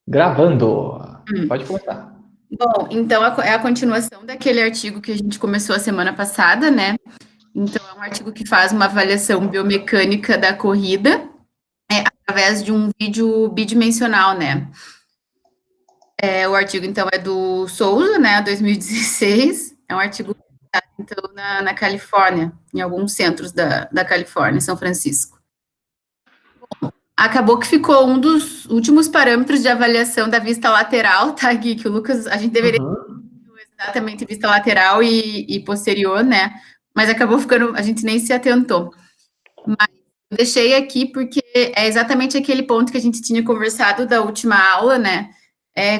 Gravando. Hum. Pode começar. Bom, então é a continuação daquele artigo que a gente começou a semana passada, né? Então é um artigo que faz uma avaliação biomecânica da corrida, através de um vídeo bidimensional, né? O artigo, então, é do Souza, né, 2016. É um artigo que está, então, na Califórnia, em alguns centros da Califórnia, em São Francisco. Acabou que ficou um dos últimos parâmetros de avaliação da vista lateral, tá, Gui? Que o Lucas, a gente deveria exatamente vista lateral e posterior, né? Mas acabou ficando, a gente nem se atentou. Mas eu deixei aqui porque é exatamente aquele ponto que a gente tinha conversado da última aula, né?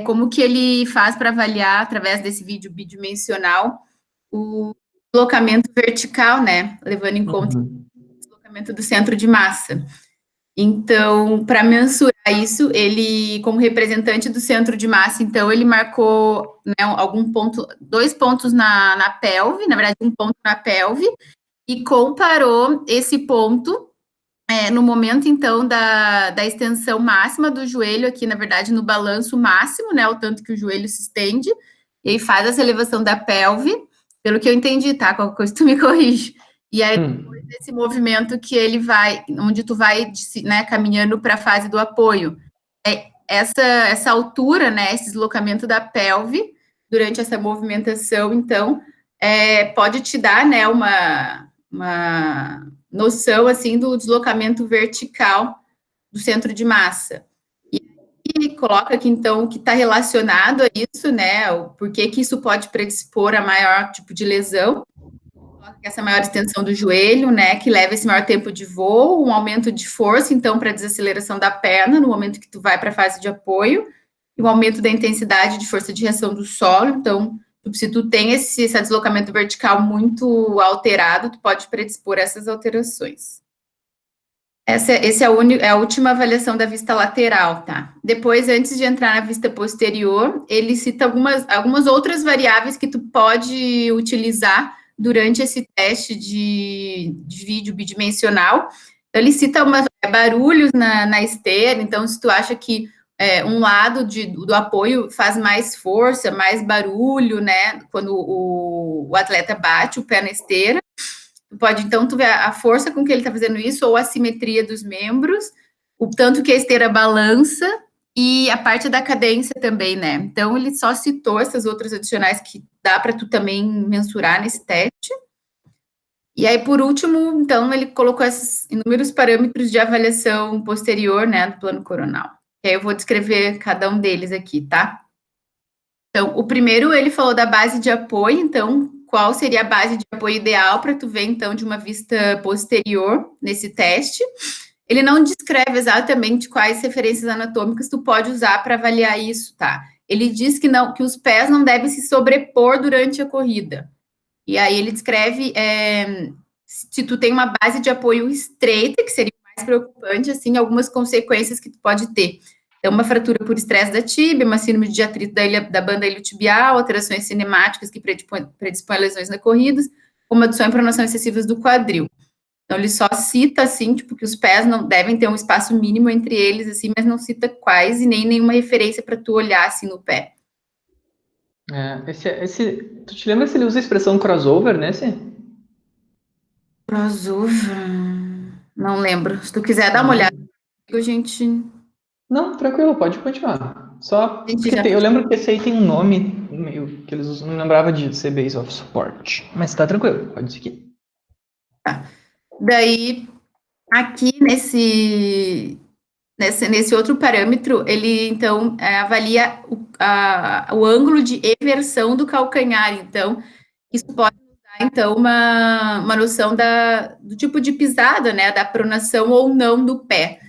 Como que ele faz para avaliar, através desse vídeo bidimensional, o deslocamento vertical, né? Levando em conta o deslocamento do centro de massa. Então, para mensurar isso, ele, como representante do centro de massa, então, ele marcou, né, algum ponto, 2 pontos na pelve, na verdade, um ponto na pelve, e comparou esse ponto no momento, então, da extensão máxima do joelho, aqui, na verdade, no balanço máximo, né, o tanto que o joelho se estende, e aí faz essa elevação da pelve, pelo que eu entendi, tá? Qualquer coisa tu me corrige. E aí, depois desse movimento que ele vai, onde tu vai, né, caminhando para a fase do apoio. Essa altura, né, esse deslocamento da pelve, durante essa movimentação, então, pode te dar, né, uma noção, assim, do deslocamento vertical do centro de massa. E coloca aqui, então, o que está relacionado a isso, né, o porquê que isso pode predispor a maior tipo de lesão, essa maior extensão do joelho, né, que leva esse maior tempo de voo, um aumento de força, então, para desaceleração da perna, no momento que tu vai para a fase de apoio, e o aumento da intensidade de força de reação do solo, então, se tu tem esse deslocamento vertical muito alterado, tu pode predispor essas alterações. Essa é a última avaliação da vista lateral, tá? Depois, antes de entrar na vista posterior, ele cita algumas outras variáveis que tu pode utilizar durante esse teste de vídeo bidimensional. Então, ele cita barulhos na esteira, então, se tu acha que um lado do apoio faz mais força, mais barulho, né, quando o atleta bate o pé na esteira, pode, então, tu ver a força com que ele está fazendo isso, ou a simetria dos membros, o tanto que a esteira balança, e a parte da cadência também, né? Então, ele só citou essas outras adicionais que dá para tu também mensurar nesse teste. E aí, por último, então, ele colocou esses inúmeros parâmetros de avaliação posterior, né, do plano coronal. E aí eu vou descrever cada um deles aqui, tá? Então, o primeiro, ele falou da base de apoio, então, qual seria a base de apoio ideal para tu ver, então, de uma vista posterior nesse teste. Ele não descreve exatamente quais referências anatômicas tu pode usar para avaliar isso, tá? Ele diz que os pés não devem se sobrepor durante a corrida. E aí ele descreve se tu tem uma base de apoio estreita, que seria mais preocupante, assim, algumas consequências que tu pode ter. Então, uma fratura por estresse da tíbia, uma síndrome de atrito da banda iliotibial, alterações cinemáticas que predispõem a lesões na corrida, como adução e pronação excessivas do quadril. Então, ele só cita, assim, tipo, que os pés não devem ter um espaço mínimo entre eles, assim, mas não cita quais e nem nenhuma referência para tu olhar, assim, no pé. Tu te lembra se ele usa a expressão crossover nesse? Crossover. Não lembro. Se tu quiser dar uma olhada, a gente Não, tranquilo, pode continuar. Só porque já. eu lembro que esse aí tem um nome meio que eles usam, não lembrava de ser Base of Support. Mas tá tranquilo, pode seguir. Tá. Daí, aqui nesse outro parâmetro, ele, então, avalia o ângulo de eversão do calcanhar. Então, isso pode dar, então, uma noção do tipo de pisada, né, da pronação ou não do pé.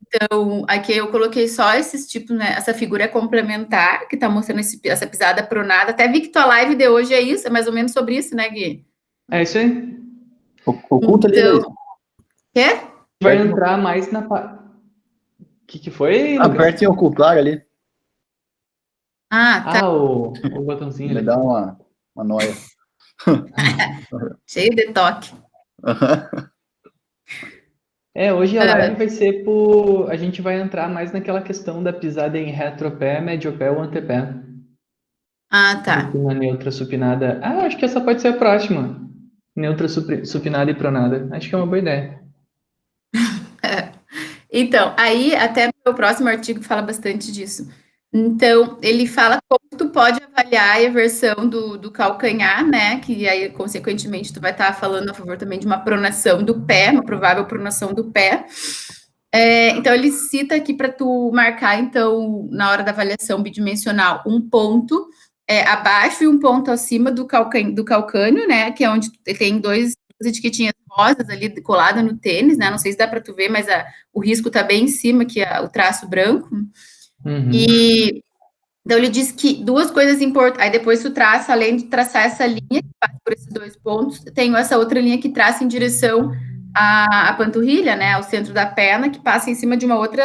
Então, aqui eu coloquei só esses tipos, né, essa figura complementar, que está mostrando essa pisada pronada. Até vi que tua live de hoje é isso, é mais ou menos sobre isso, né, Gui? É isso aí. Oculta ali, Então, Laís. quê? Vai entrar mais na parte. O que foi, Lucas? Aperte em ocultar ali. Ah, tá. O botãozinho Me ali. dá uma noia. Cheio de toque. Hoje a live vai ser a gente vai entrar mais naquela questão da pisada em retropé, mediopé ou antepé. Ah, Do tá. que na neutra supinada. Acho que essa pode ser a próxima. Neutra supinada e pronada. Acho que é uma boa ideia. Então, aí até no meu próximo artigo fala bastante disso. Então, ele fala como tu pode avaliar a eversão do calcanhar, né? Que aí, consequentemente, tu vai estar falando a favor também de uma pronação do pé, uma provável pronação do pé. Então, ele cita aqui para tu marcar, então, na hora da avaliação bidimensional, um ponto abaixo e um ponto acima do calcânio, né? Que é onde tem duas etiquetinhas rosas ali coladas no tênis, né? Não sei se dá para tu ver, mas o risco tá bem em cima, que é o traço branco. Uhum. E então ele diz que duas coisas importantes. Aí depois tu traça, além de traçar essa linha que passa por esses 2 pontos, tem essa outra linha que traça em direção à panturrilha, né? Ao centro da perna, que passa em cima de outro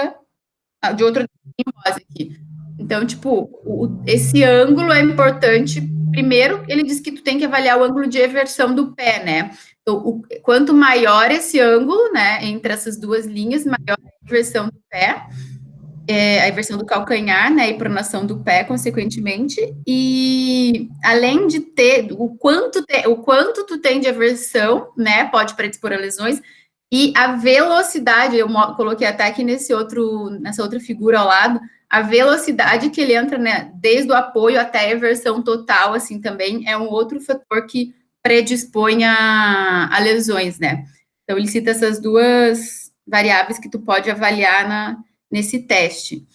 rosa aqui. Então, tipo, esse ângulo é importante. Primeiro, ele diz que tu tem que avaliar o ângulo de eversão do pé, né? Então, quanto maior esse ângulo, né, entre essas duas linhas, maior a eversão do pé, a inversão do calcanhar, né, e pronação do pé, consequentemente, e além de ter o quanto tu tem de aversão, né, pode predispor a lesões, e a velocidade, eu coloquei até aqui nessa outra figura ao lado, a velocidade que ele entra, né, desde o apoio até a eversão total, assim, também é um outro fator que predispõe a lesões, né. Então, ele cita essas duas variáveis que tu pode avaliar nesse teste.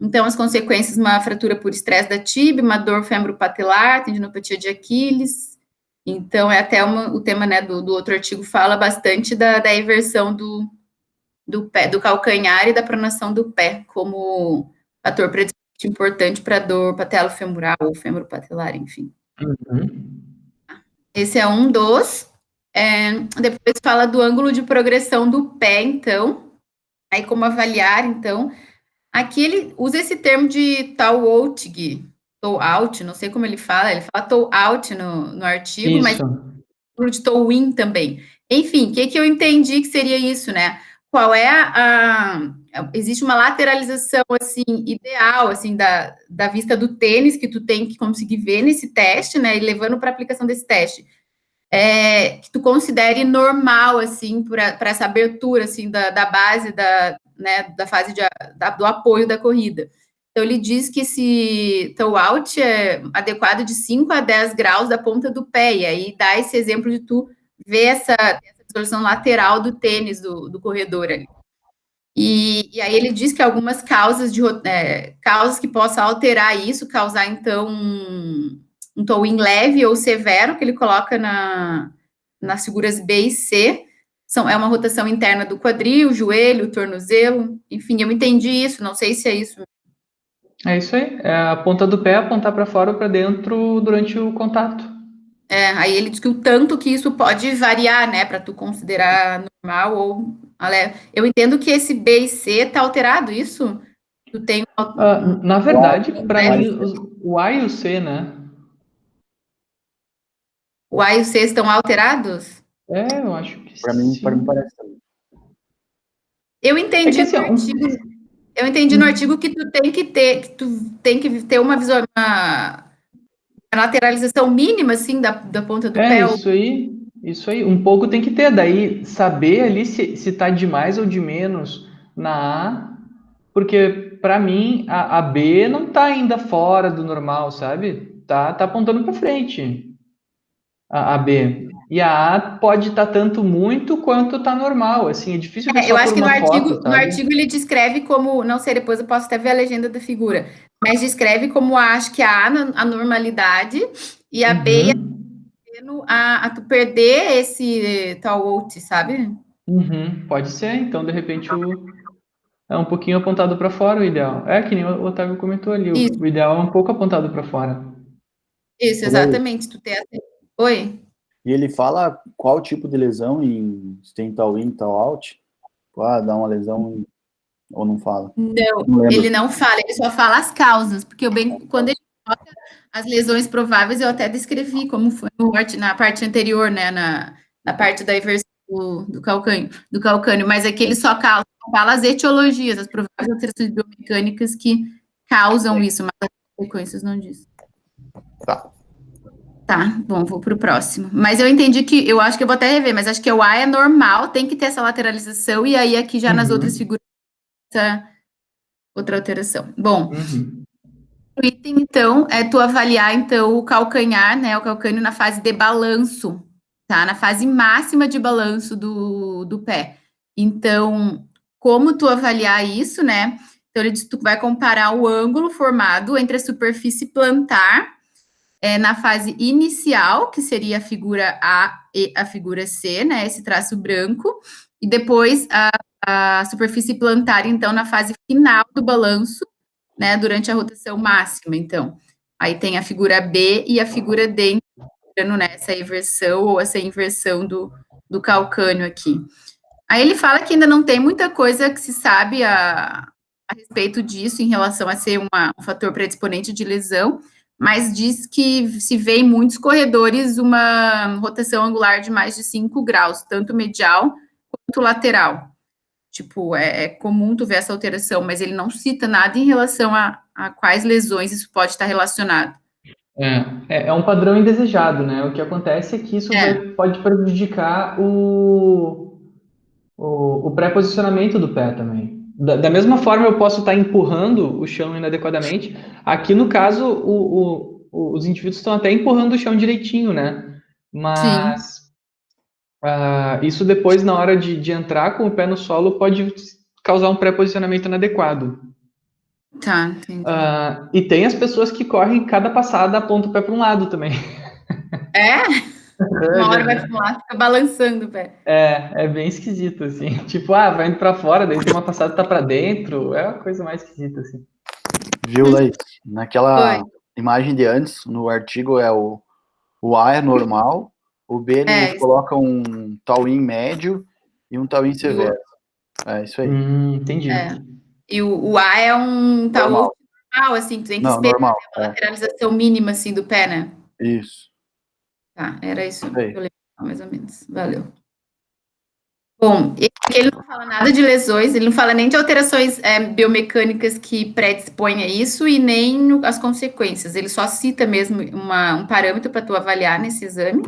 Então, as consequências, uma fratura por estresse da tíbia, uma dor femoropatelar, tendinopatia de Aquiles. Então, é até o tema, né, do outro artigo fala bastante da eversão do pé, do calcanhar e da pronação do pé, como fator predisponente importante para dor patelofemoral ou femoropatelar, enfim. Uhum. Esse é um dos. Depois fala do ângulo de progressão do pé, então. Aí, como avaliar, então. Aqui ele usa esse termo de toe out, não sei como ele fala toe out no artigo, mas de toe in também. Enfim, o que eu entendi que seria isso, né? Qual é existe uma lateralização, assim, ideal, assim, da vista do tênis, que tu tem que conseguir ver nesse teste, né, e levando para a aplicação desse teste. Que tu considere normal, assim, para essa abertura, assim, da base, da fase do apoio da corrida. Então, ele diz que esse toe out é adequado de 5 a 10 graus da ponta do pé, e aí dá esse exemplo de tu ver essa distorção lateral do tênis do corredor ali. E aí ele diz que algumas causas que possam alterar isso, causar, então, um toe in leve ou severo, que ele coloca nas figuras B e C, é uma rotação interna do quadril, joelho, tornozelo, enfim, eu entendi isso, não sei se é isso. É isso aí, é a ponta do pé apontar para fora ou para dentro durante o contato. Aí ele diz que o tanto que isso pode variar, né, para tu considerar normal ou... Eu entendo que esse B e C tá alterado, isso? Tu tem... Na verdade, para mim, o A e o C, né? O A e o C estão alterados? Eu acho que Para mim sim. parece também. Eu entendi assim, no artigo, no artigo que tu tem que ter uma lateralização mínima, assim, da ponta do pé. Isso aí, um pouco tem que ter, daí saber ali se tá de mais ou de menos na A, porque para mim a B não tá ainda fora do normal, sabe? Tá apontando para frente a B. E a A pode estar tanto muito quanto tá normal, assim, é difícil ver Eu só acho por que uma foto, no sabe? artigo ele descreve como, não sei, depois eu posso até ver a legenda da figura, mas descreve como acho que a A a normalidade e a B a tu perder esse tal out, sabe? Pode ser, então de repente é um pouquinho apontado para fora o ideal. É que nem o Otávio comentou ali, Isso, o ideal é um pouco apontado para fora. exatamente. Tu ter Oi? E ele fala qual tipo de lesão se tem tal in, tal out? Dá uma lesão ou não fala? Não, ele não fala, ele só fala as causas, porque quando ele coloca as lesões prováveis, eu até descrevi como foi na parte anterior, né, na parte da inversão do calcânio, mas aqui ele só fala as etiologias, as prováveis alterações biomecânicas que causam isso, mas as consequências não diz. Tá, bom, vou para o próximo. Mas eu entendi que, eu acho que eu vou até rever, mas acho que o A é normal, tem que ter essa lateralização, e aí aqui já nas outras figuras, essa outra alteração. Bom, o item, então, é tu avaliar, então, o calcanhar, né, o calcânio na fase de balanço, tá? Na fase máxima de balanço do pé. Então, como tu avaliar isso, né? Então, ele diz que tu vai comparar o ângulo formado entre a superfície plantar na fase inicial, que seria a figura A e a figura C, né? Esse traço branco, e depois a superfície plantar, então, na fase final do balanço, né? Durante a rotação máxima, então. Aí tem a figura B e a figura D, né? Essa inversão ou essa inversão do calcânio aqui. Aí ele fala que ainda não tem muita coisa que se sabe a respeito disso, em relação a ser um fator predisponente de lesão, mas diz que se vê em muitos corredores uma rotação angular de mais de 5 graus, tanto medial quanto lateral. Tipo, é comum tu ver essa alteração, mas ele não cita nada em relação a quais lesões isso pode estar relacionado. É um padrão indesejado, né? O que acontece é que isso pode prejudicar o pré-posicionamento do pé também. Da mesma forma, eu posso estar empurrando o chão inadequadamente. Aqui, no caso, os indivíduos estão até empurrando o chão direitinho, né? Mas isso depois, na hora de entrar com o pé no solo, pode causar um pré-posicionamento inadequado. Tá, entendi. E tem as pessoas que correm cada passada, aponta o pé para um lado também. Uma hora vai para um lado, fica balançando o pé. É bem esquisito, assim. Tipo, vai indo para fora, daí tem uma passada que tá para dentro. É uma coisa mais esquisita, assim. Viu, Laís? Naquela imagem de antes, no artigo, o A é normal, o B eles colocam um tau-in médio e um tau-in severo. É isso aí. Entendi. E o A é um tau-in normal, assim, tu tem que esperar normal, a lateralização mínima, assim, do pé, né? Isso. Tá, era isso que eu lembro, mais ou menos. Valeu. Bom, ele não fala nada de lesões, ele não fala nem de alterações biomecânicas que predispõem a isso e nem as consequências. Ele só cita mesmo um parâmetro para tu avaliar nesse exame.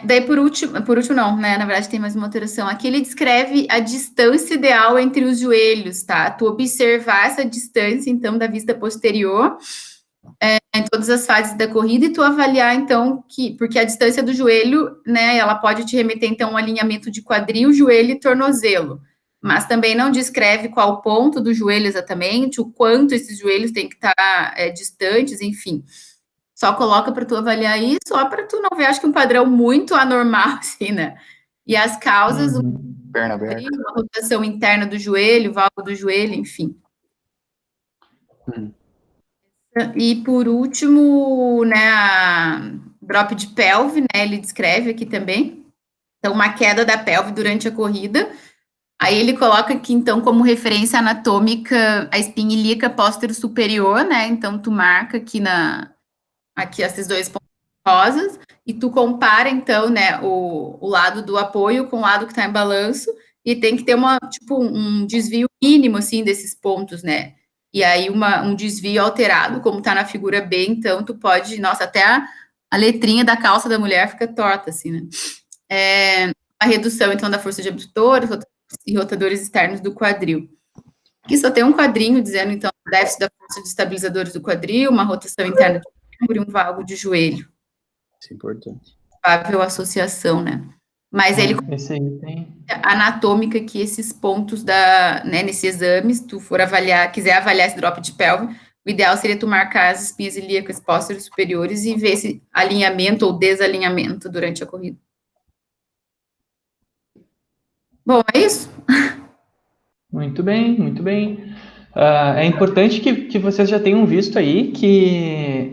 Daí, por último não, né? Na verdade, tem mais uma alteração. Aqui ele descreve a distância ideal entre os joelhos, tá? Tu observar essa distância, então, da vista posterior em todas as fases da corrida, e tu avaliar, então, porque a distância do joelho, né, ela pode te remeter, então, a um alinhamento de quadril, joelho e tornozelo, mas também não descreve qual ponto do joelho exatamente, o quanto esses joelhos têm que estar distantes, enfim. Só coloca para tu avaliar isso, só para tu não ver, acho que um padrão muito anormal, assim, né? E as causas, perna aberta, a rotação interna do joelho, válvula do joelho, enfim. E por último, né, a drop de pelve, né, ele descreve aqui também. Então, uma queda da pelve durante a corrida. Aí ele coloca aqui, então, como referência anatômica, a espinha ilíaca póstero superior, né? Então, tu marca aqui esses dois pontos rosas, e tu compara, então, né, o lado do apoio com o lado que está em balanço, e tem que ter um desvio mínimo, assim, desses pontos, né? E aí, um desvio alterado, como está na figura B, então, tu pode, nossa, até a letrinha da calça da mulher fica torta, assim, né? A redução, então, da força de abdutores e rotadores externos do quadril. Aqui só tem um quadrinho dizendo, então, déficit da força de estabilizadores do quadril, uma rotação interna de ombro e um valgo de joelho. Isso é importante. Provável associação, né? Mas ele esse aí tem anatômica que esses pontos nesse exame, se tu for quiser avaliar esse drop de pelve, o ideal seria tu marcar as espinhas ilíacas pósteras superiores e ver esse alinhamento ou desalinhamento durante a corrida. Bom, é isso? Muito bem, muito bem. É importante que vocês já tenham visto aí que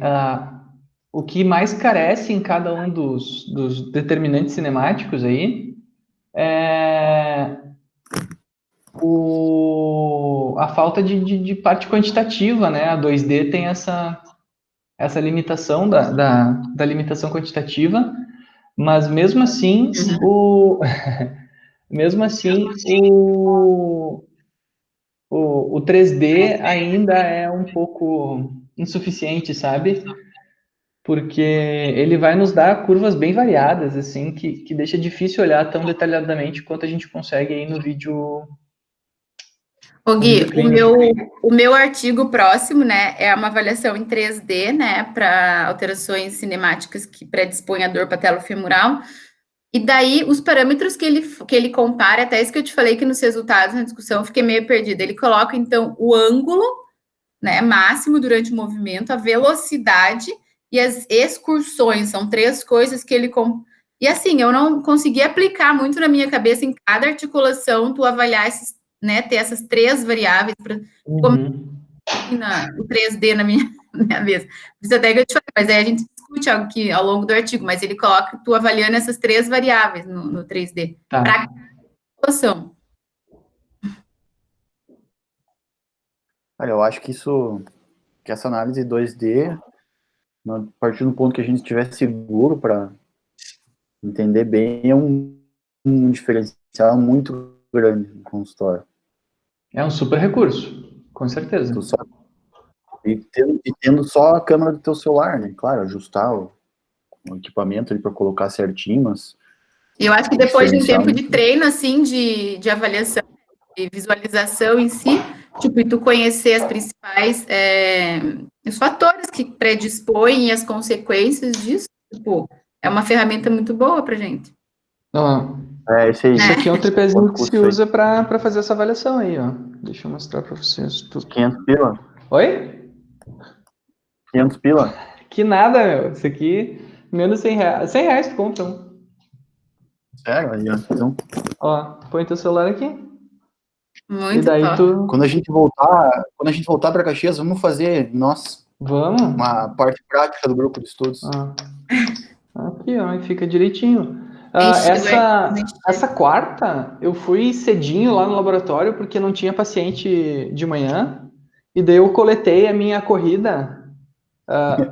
o que mais carece em cada um dos determinantes cinemáticos aí é a falta de parte quantitativa, né? A 2D tem essa limitação da limitação quantitativa, Mas mesmo assim, mesmo assim, o 3D ainda é um pouco insuficiente, sabe? Porque ele vai nos dar curvas bem variadas, assim, que deixa difícil olhar tão detalhadamente quanto a gente consegue aí no vídeo. Ô, Gui, o meu artigo próximo, né, é uma avaliação em 3D, né, para alterações cinemáticas que predispõem a dor patelo-femoral. E daí, os parâmetros que ele compara, até isso que eu te falei que nos resultados, na discussão, eu fiquei meio perdida. Ele coloca, então, o ângulo, né, máximo durante o movimento, a velocidade e as excursões. São 3 coisas que ele... E assim, eu não consegui aplicar muito na minha cabeça em cada articulação, tu avaliar esses, né, ter essas 3 variáveis para o 3D na minha vez. Isso até que eu te falei, mas aí a gente discute algo que ao longo do artigo, mas ele coloca tu avaliando essas 3 variáveis no 3D. Tá. Para calculação. Olha, eu acho que essa análise 2D, a partir do ponto que a gente estiver seguro para entender bem, é um diferencial muito grande no consultório. É um super recurso, com certeza. E tendo só a câmera do teu celular, né? Claro, ajustar o equipamento ali para colocar certinho, mas... Eu acho que depois de um tempo de treino, assim, de avaliação, de visualização em si, tipo, e tu conhecer as principais, os fatores que predispõem e as consequências disso, tipo, é uma ferramenta muito boa pra gente. Esse aí. Isso aqui é um tripézinho que se usa para fazer essa avaliação aí, ó. Deixa eu mostrar para vocês. 500 pila? Oi? 500 pila? Que nada, meu. Isso aqui, menos 100 reais. 100 reais tu compra um. Sério? Aí, então... Ó, põe teu celular aqui. Muito e daí top. Quando a gente voltar para Caxias, vamos fazer, Vamos? Uma parte prática do grupo de estudos. Aqui, ó, e fica direitinho. Essa quarta, eu fui cedinho lá no laboratório porque não tinha paciente de manhã. E daí eu coletei a minha corrida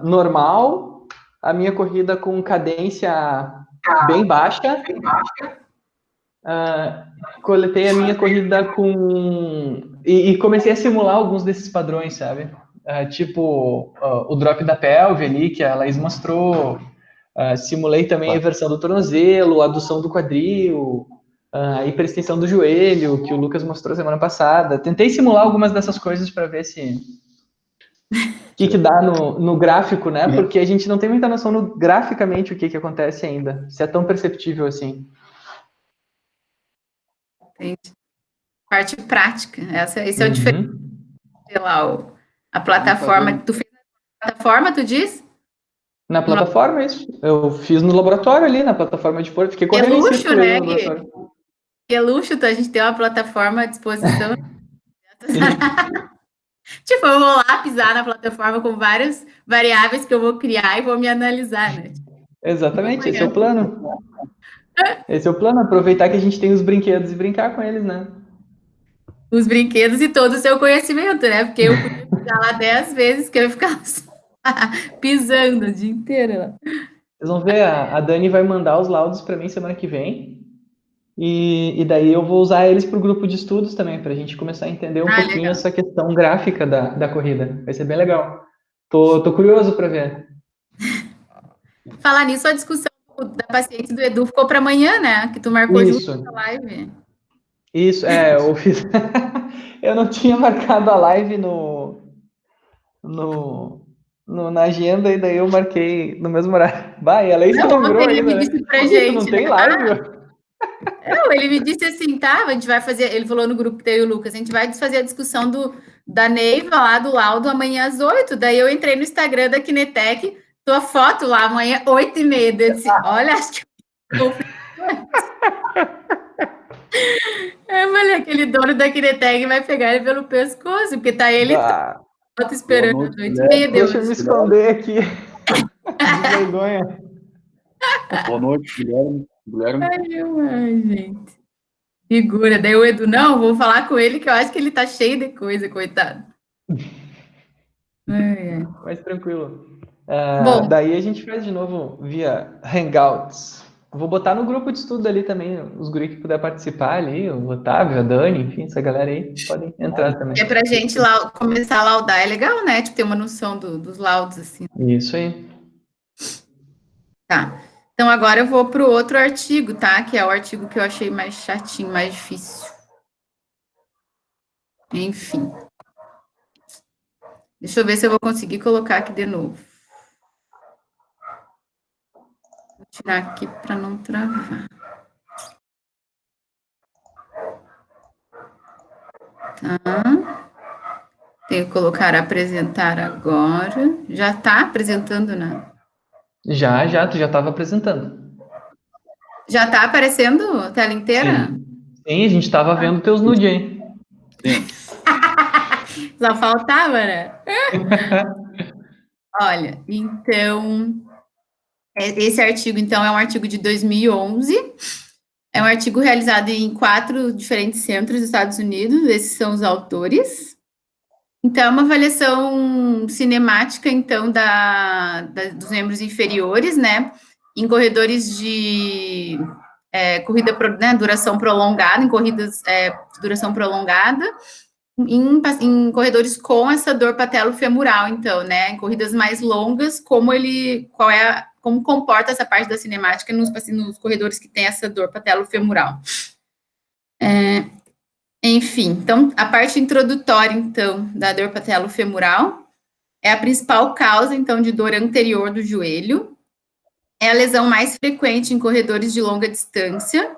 normal, a minha corrida com cadência bem baixa. Coletei a minha corrida com... E comecei a simular alguns desses padrões, sabe? Tipo, o drop da pelve ali, que a Laís mostrou. Simulei também a inversão do tornozelo, a adução do quadril, a hiperextensão do joelho, que o Lucas mostrou semana passada. Tentei simular algumas dessas coisas para ver se... O que dá no gráfico, né? Porque a gente não tem muita noção graficamente o que acontece ainda. Se é tão perceptível assim. Entendi. Parte prática. Esse é o diferencial. Sei lá, a plataforma. Tu fez na plataforma, tu diz? Na plataforma, isso. Eu fiz no laboratório ali, na plataforma de Porto. Fiquei correndo em círculo né, no laboratório. Que luxo, a gente tem uma plataforma à disposição. Tipo, eu vou lá pisar na plataforma com várias variáveis que eu vou criar e vou me analisar, né? Exatamente, esse é o plano. Esse é o plano, aproveitar que a gente tem os brinquedos e brincar com eles, né? Os brinquedos e todo o seu conhecimento, né? Porque eu podia pisar lá 10 vezes, que eu ia ficar pisando o dia inteiro lá. Vocês vão ver, a Dani vai mandar os laudos para mim semana que vem. E daí eu vou usar eles para o grupo de estudos também, para a gente começar a entender um pouquinho legal. Essa questão gráfica da corrida. Vai ser bem legal. Tô curioso para ver. Falar nisso, a discussão da paciente do Edu ficou para amanhã, né? Que tu marcou junto com a live. Isso, eu fiz. Eu não tinha marcado a live na agenda, e daí eu marquei no mesmo horário. Vai, ela isso lembrou ainda, ele me disse pra gente, tu não tem live? Não, ele me disse assim, tá, a gente vai fazer, ele falou no grupo que tem o Lucas, a gente vai fazer a discussão da Neiva lá do laudo amanhã às 8, daí eu entrei no Instagram da Kinetec, tua foto lá amanhã 8h30, eu disse, olha, acho que eu falei, aquele dono da Kinetec vai pegar ele pelo pescoço, porque tá ele esperando às 8h30. Deixa eu me esconder aqui. De vergonha. Boa noite, Guilherme. Ai, gente. Figura. Daí o Edu, não, vou falar com ele, que eu acho que ele tá cheio de coisa, coitado. Mas tranquilo. Bom, daí a gente faz de novo via Hangouts. Vou botar no grupo de estudo ali também, os guris que puder participar ali, o Otávio, a Dani, enfim, essa galera aí, podem entrar também. É pra gente lá começar a laudar, é legal, né? Tipo, ter uma noção dos laudos, assim. Isso aí. Tá. Então, agora eu vou pro outro artigo, tá? Que é o artigo que eu achei mais chatinho, mais difícil. Enfim. Deixa eu ver se eu vou conseguir colocar aqui de novo. Vou tirar aqui para não travar. Tá. Tenho que colocar apresentar agora. Já tá apresentando, né? Já, tu já estava apresentando. Já tá aparecendo a tela inteira? Sim, a gente estava vendo teus nude, hein? Sim. Só faltava, né? Olha, então, esse artigo, então, é um artigo de 2011. É um artigo realizado em 4 diferentes centros dos Estados Unidos. Esses são os autores. Então, é uma avaliação cinemática, então, dos membros inferiores, né? Em corredores de corrida, né, duração prolongada, em corridas de duração prolongada, em corredores com essa dor patelofemoral, então, né? Em corridas mais longas, como comporta essa parte da cinemática nos corredores que tem essa dor patelofemoral. Enfim, então, a parte introdutória, então, da dor patelofemoral é a principal causa, então, de dor anterior do joelho. É a lesão mais frequente em corredores de longa distância.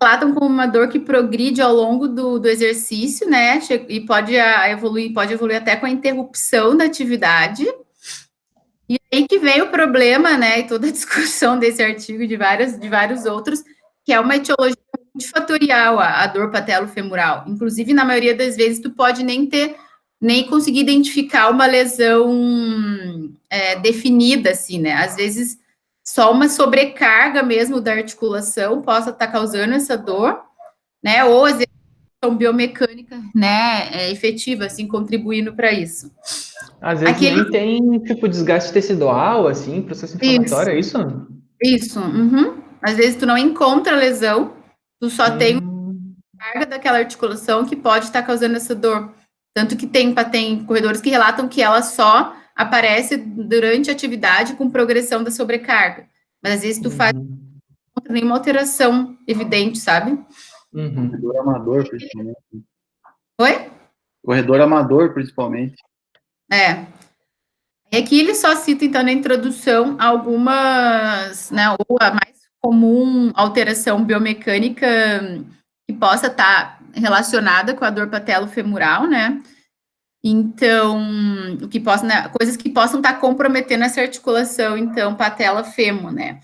Relatam como uma dor que progride ao longo do exercício, né? E pode evoluir até com a interrupção da atividade. E aí que vem o problema, né? E toda a discussão desse artigo, de vários outros, que é uma etiologia multifatorial, a dor patelofemoral. Inclusive, na maioria das vezes, tu pode nem conseguir identificar uma lesão definida, assim, né? Às vezes, só uma sobrecarga mesmo da articulação possa estar causando essa dor, né? Ou às vezes biomecânica, né, efetiva, assim, contribuindo para isso. Às vezes nem tem, tipo, desgaste tecidual, assim, processo inflamatório, é isso? Isso. Uhum. Às vezes tu não encontra lesão, tu só tem carga daquela articulação que pode estar causando essa dor. Tanto que tem corredores que relatam que ela só aparece durante a atividade com progressão da sobrecarga. Mas às vezes tu faz nenhuma alteração evidente, sabe? Corredor amador, principalmente. Oi? Corredor amador, principalmente. Aqui ele só cita, então, na introdução, algumas, né, ou a mais comum alteração biomecânica que possa estar relacionada com a dor patelofemoral, né? Então, coisas que possam estar comprometendo essa articulação, então, patela-femo, né?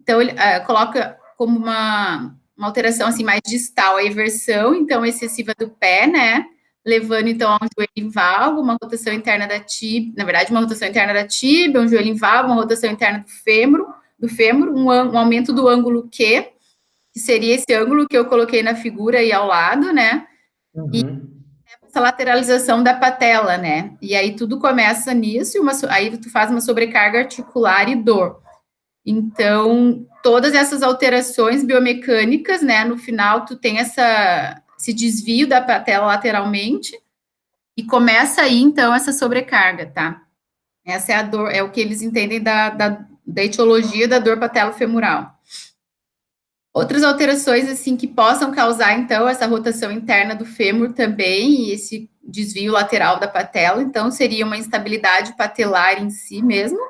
Então, ele coloca como uma alteração, assim, mais distal, a eversão, então, excessiva do pé, né? Levando, então, a um joelho em valgo, uma rotação interna da tíbia, na verdade, uma rotação interna da tíbia, um joelho em valgo, uma rotação interna do fêmur, um aumento do ângulo Q, que seria esse ângulo que eu coloquei na figura aí ao lado, né? E essa lateralização da patela, né? E aí tudo começa nisso, aí tu faz uma sobrecarga articular e dor. Então, todas essas alterações biomecânicas, né? No final, tu tem esse desvio da patela lateralmente e começa aí, então, essa sobrecarga, tá? Essa é a dor, é o que eles entendem da etiologia da dor patelofemoral. Outras alterações, assim, que possam causar, então, essa rotação interna do fêmur também, e esse desvio lateral da patela, então, seria uma instabilidade patelar em si mesmo,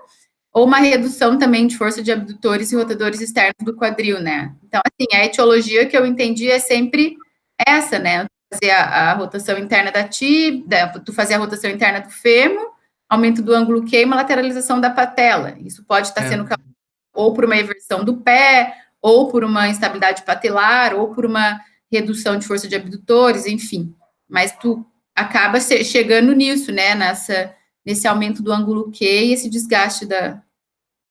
ou uma redução também de força de abdutores e rotadores externos do quadril, né? Então, assim, a etiologia que eu entendi é sempre essa, né? Fazer a rotação interna da tíbia, tu fazer a rotação interna do fêmur, aumento do ângulo Q e uma lateralização da patela. Isso pode estar sendo causado ou por uma eversão do pé, ou por uma instabilidade patelar, ou por uma redução de força de abdutores, enfim. Mas tu acaba chegando nisso, né? Nesse aumento do ângulo Q e esse desgaste da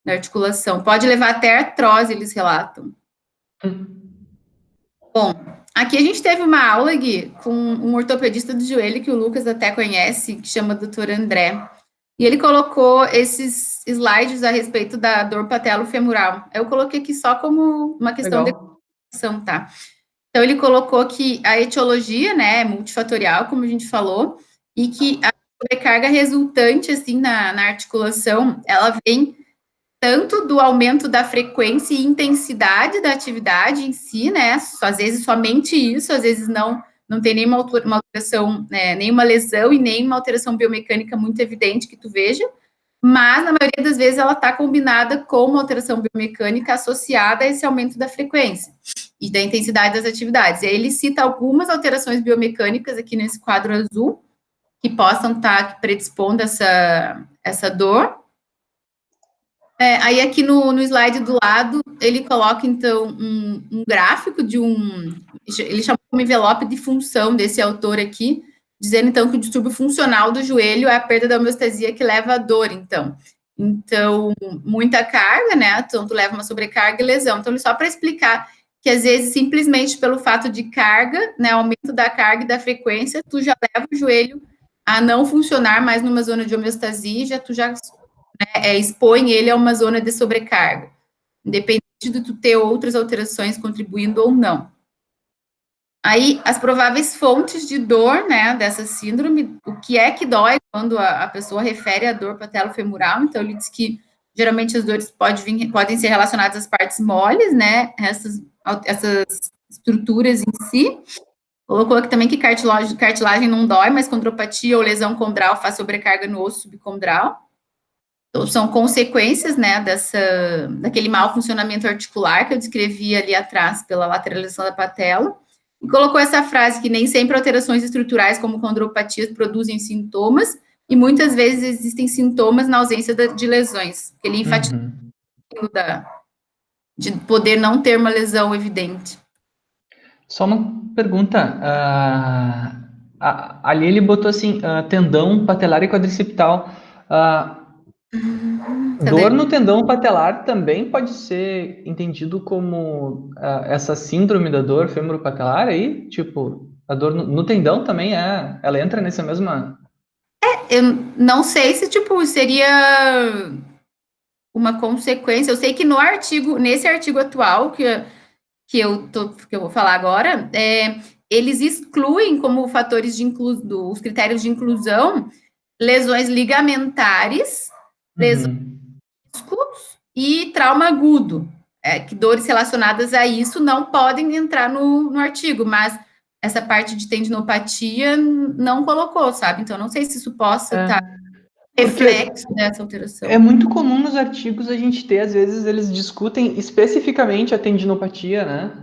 articulação. Pode levar até artrose, eles relatam. Bom, aqui a gente teve uma aula, Gui, com um ortopedista do joelho que o Lucas até conhece, que chama Dr. André. E ele colocou esses slides a respeito da dor patelofemoral. Eu coloquei aqui só como uma questão de explicação, tá? Então, ele colocou que a etiologia, né, é multifatorial, como a gente falou, e que a sobrecarga resultante, assim, na articulação, ela vem tanto do aumento da frequência e intensidade da atividade em si, né, às vezes somente isso, às vezes não tem nenhuma alteração, né, nenhuma lesão e nenhuma alteração biomecânica muito evidente que tu veja, mas na maioria das vezes ela está combinada com uma alteração biomecânica associada a esse aumento da frequência e da intensidade das atividades. E aí ele cita algumas alterações biomecânicas aqui nesse quadro azul que possam estar predispondo essa dor. Aí aqui no slide do lado, ele coloca, então, um gráfico de ele chama como envelope de função desse autor aqui, dizendo, então, que o distúrbio funcional do joelho é a perda da homeostasia que leva à dor, então. Então, muita carga, né, então tu leva uma sobrecarga e lesão. Então, só para explicar que, às vezes, simplesmente pelo fato de carga, né, aumento da carga e da frequência, tu já leva o joelho a não funcionar mais numa zona de homeostasia, tu já expõe ele a uma zona de sobrecarga, independente de tu ter outras alterações contribuindo ou não. Aí, as prováveis fontes de dor, né, dessa síndrome, o que é que dói quando a pessoa refere a dor patelofemoral, então ele diz que, geralmente, as dores podem ser relacionadas às partes moles, né, essas estruturas em si. Colocou aqui também que cartilagem não dói, mas condropatia ou lesão condral faz sobrecarga no osso subcondral. Então, são consequências, né, daquele mau funcionamento articular que eu descrevi ali atrás pela lateralização da patela. E colocou essa frase que nem sempre alterações estruturais como condropatias produzem sintomas e muitas vezes existem sintomas na ausência de lesões. Ele enfatizou de poder não ter uma lesão evidente. Só uma pergunta. Ali ele botou assim, tendão patelar e quadricipital. Dor no tendão patelar também pode ser entendido como essa síndrome da dor femoropatelar aí? Tipo, a dor no tendão também ela entra nessa mesma... Eu não sei se, tipo, seria uma consequência. Eu sei que nesse artigo atual que eu vou falar agora, eles excluem como fatores os critérios de inclusão lesões ligamentares, lesões e trauma agudo, que dores relacionadas a isso não podem entrar no artigo, mas essa parte de tendinopatia não colocou, sabe? Então, não sei se isso possa estar reflexo dessa alteração. É muito comum nos artigos a gente ter, às vezes, eles discutem especificamente a tendinopatia, né?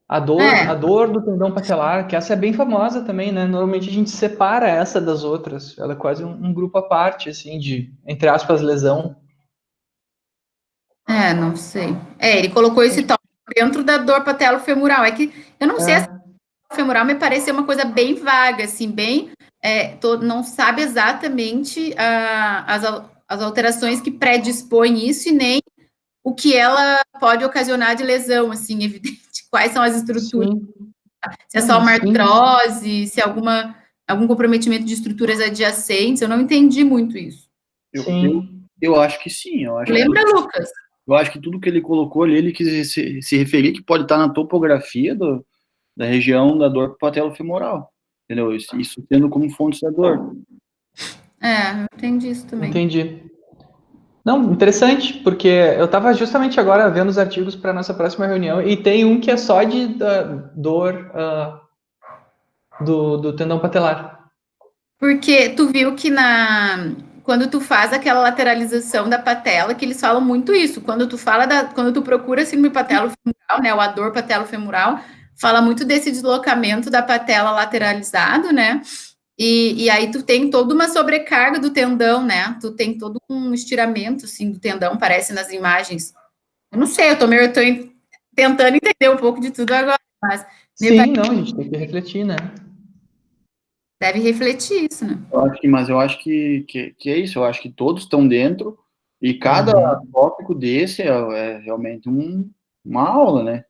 A dor do tendão patelar, que essa é bem famosa também, né? Normalmente a gente separa essa das outras. Ela é quase um grupo à parte, assim, de, entre aspas, lesão. Não sei. Ele colocou esse tópico dentro da dor patelofemoral. É que eu não sei se a femoral me parece uma coisa bem vaga, assim, bem... não sabe exatamente as alterações que predispõem isso e nem o que ela pode ocasionar de lesão, assim, evidente. Quais são as estruturas? Sim. Se é só uma artrose, se é algum comprometimento de estruturas adjacentes. Eu não entendi muito isso. Eu acho que sim. Lembra, Lucas? Eu acho que tudo que ele colocou ali, ele quis se referir que pode estar na topografia da região da dor patelofemoral, entendeu? Isso tendo como fonte da dor. Eu entendi isso também. Entendi. Não, interessante, porque eu estava justamente agora vendo os artigos para a nossa próxima reunião e tem um que é só de dor do tendão patelar. Porque tu viu que quando tu faz aquela lateralização da patela, que eles falam muito isso. Quando tu procura síndrome patelofemoral, né, ou a dor patelofemoral, fala muito desse deslocamento da patela lateralizado, né? E aí tu tem toda uma sobrecarga do tendão, né? Tu tem todo um estiramento, assim, do tendão, parece nas imagens. Eu não sei, eu tô tentando entender um pouco de tudo agora, mas... Sim, não, a gente tem que refletir, né? Deve refletir isso, né? Eu acho que é isso, eu acho que todos estão dentro e cada tópico desse é realmente uma aula, né?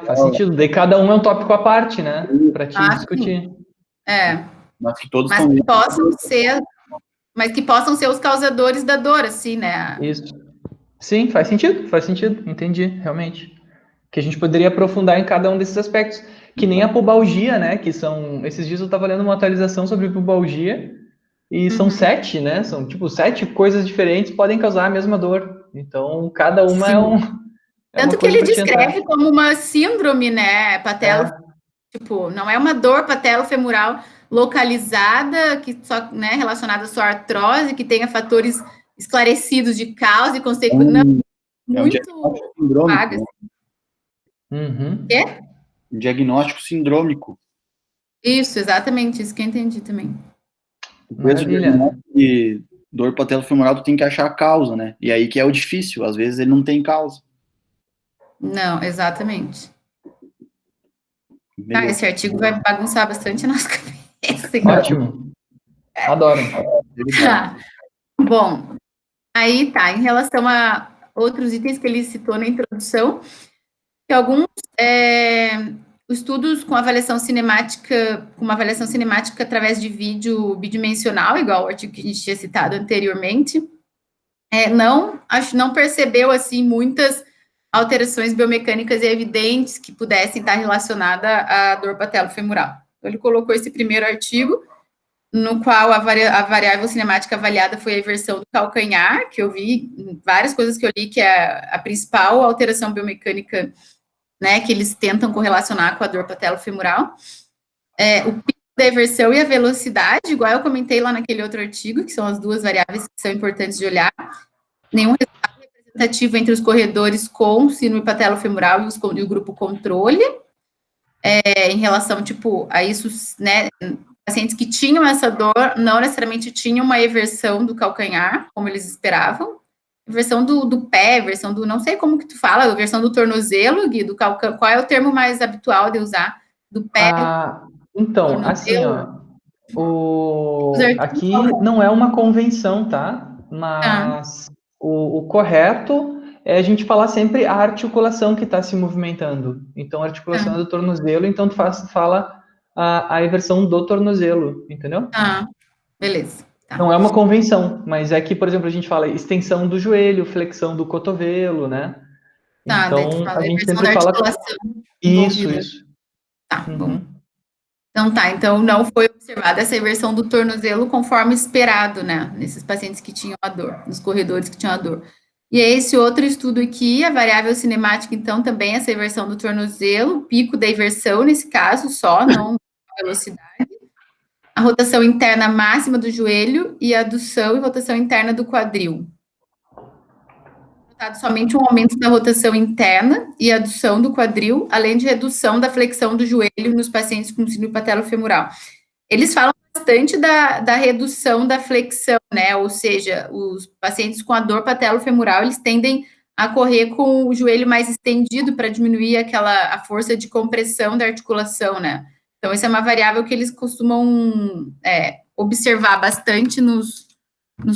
Faz sentido. Daí cada um é um tópico à parte, né? Para te discutir. Sim. Mas que todos mas que possam ser, mas que possam ser os causadores da dor, assim, né? Isso. Sim, faz sentido, entendi, realmente. Que a gente poderia aprofundar em cada um desses aspectos. Que nem a pubalgia, né? Que são. Esses dias eu estava lendo uma atualização sobre pubalgia, e são 7, né? São tipo 7 coisas diferentes podem causar a mesma dor. Então, cada uma é uma Tanto que coisa ele para te entrar. descreve como uma síndrome, né? Tipo, não é uma dor patelofemoral localizada, que só, né, relacionada só à artrose, que tenha fatores esclarecidos de causa e consequência. Não, um diagnóstico sindrômico. vagas. Uhum. Quê? Um diagnóstico sindrômico. Isso, exatamente, isso que eu entendi também. Maravilha. E dor patelofemoral, tu tem que achar a causa, né? E aí que é o difícil, às vezes ele não tem causa. Não, exatamente. Beleza. Esse artigo vai bagunçar bastante a nossa cabeça. Ótimo. Adoro. Bom, aí tá, em relação a outros itens que ele citou na introdução, que alguns estudos com avaliação cinemática, com uma avaliação cinemática através de vídeo bidimensional, igual o artigo que a gente tinha citado anteriormente, não percebeu, assim, muitas alterações biomecânicas evidentes que pudessem estar relacionadas à dor patelofemoral. Então, ele colocou esse primeiro artigo, no qual a variável cinemática avaliada foi a inversão do calcanhar, que eu vi várias coisas que eu li, que é a principal alteração biomecânica, né, que eles tentam correlacionar com a dor patelofemoral. O pico da inversão e a velocidade, igual eu comentei lá naquele outro artigo, que são as duas variáveis que são importantes de olhar. Nenhum resultado representativo entre os corredores com síndrome patelofemoral e o grupo controle, em relação, tipo, a isso, né, pacientes que tinham essa dor não necessariamente tinham uma eversão do calcanhar, como eles esperavam, versão do pé, versão do, não sei como que tu fala, versão do tornozelo, Gui, do calcanhar, qual é o termo mais habitual de usar? Do pé? Então, assim, ó, aqui não é uma convenção, tá? Mas o correto é a gente falar sempre a articulação que está se movimentando. Então, a articulação é do tornozelo, então tu fala a inversão do tornozelo, entendeu? Beleza. Tá. Não é uma convenção, mas é que, por exemplo, a gente fala extensão do joelho, flexão do cotovelo, né? Tá, Então, a gente inversão sempre da fala... articulação Isso. Tá, bom. Então não foi observada essa inversão do tornozelo conforme esperado, né, nesses pacientes que tinham a dor, nos corredores que tinham a dor. E esse outro estudo aqui, a variável cinemática, então, também essa inversão do tornozelo, pico da inversão nesse caso só, não a velocidade, a rotação interna máxima do joelho e a adução e rotação interna do quadril. Somente um aumento da rotação interna e adução do quadril, além de redução da flexão do joelho nos pacientes com síndrome patelofemoral. Eles falam bastante da redução da flexão, né? Ou seja, os pacientes com a dor patelofemoral, eles tendem a correr com o joelho mais estendido para diminuir a força de compressão da articulação, né? Então, essa é uma variável que eles costumam observar bastante nos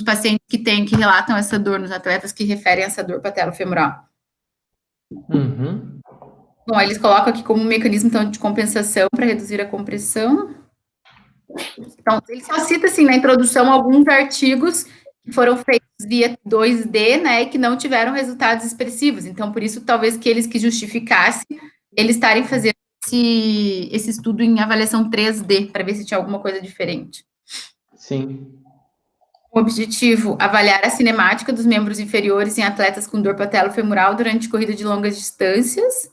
pacientes que relatam essa dor, nos atletas que referem essa dor patelofemoral. Uhum. Bom, eles colocam aqui como um mecanismo, então, de compensação para reduzir a compressão. Então, ele só cita, assim, na introdução, alguns artigos que foram feitos via 2D, né, e que não tiveram resultados expressivos. Então, por isso, talvez que eles que justificassem eles estarem fazendo esse estudo em avaliação 3D, para ver se tinha alguma coisa diferente. Sim. O objetivo, avaliar a cinemática dos membros inferiores em atletas com dor patelofemoral durante corrida de longas distâncias.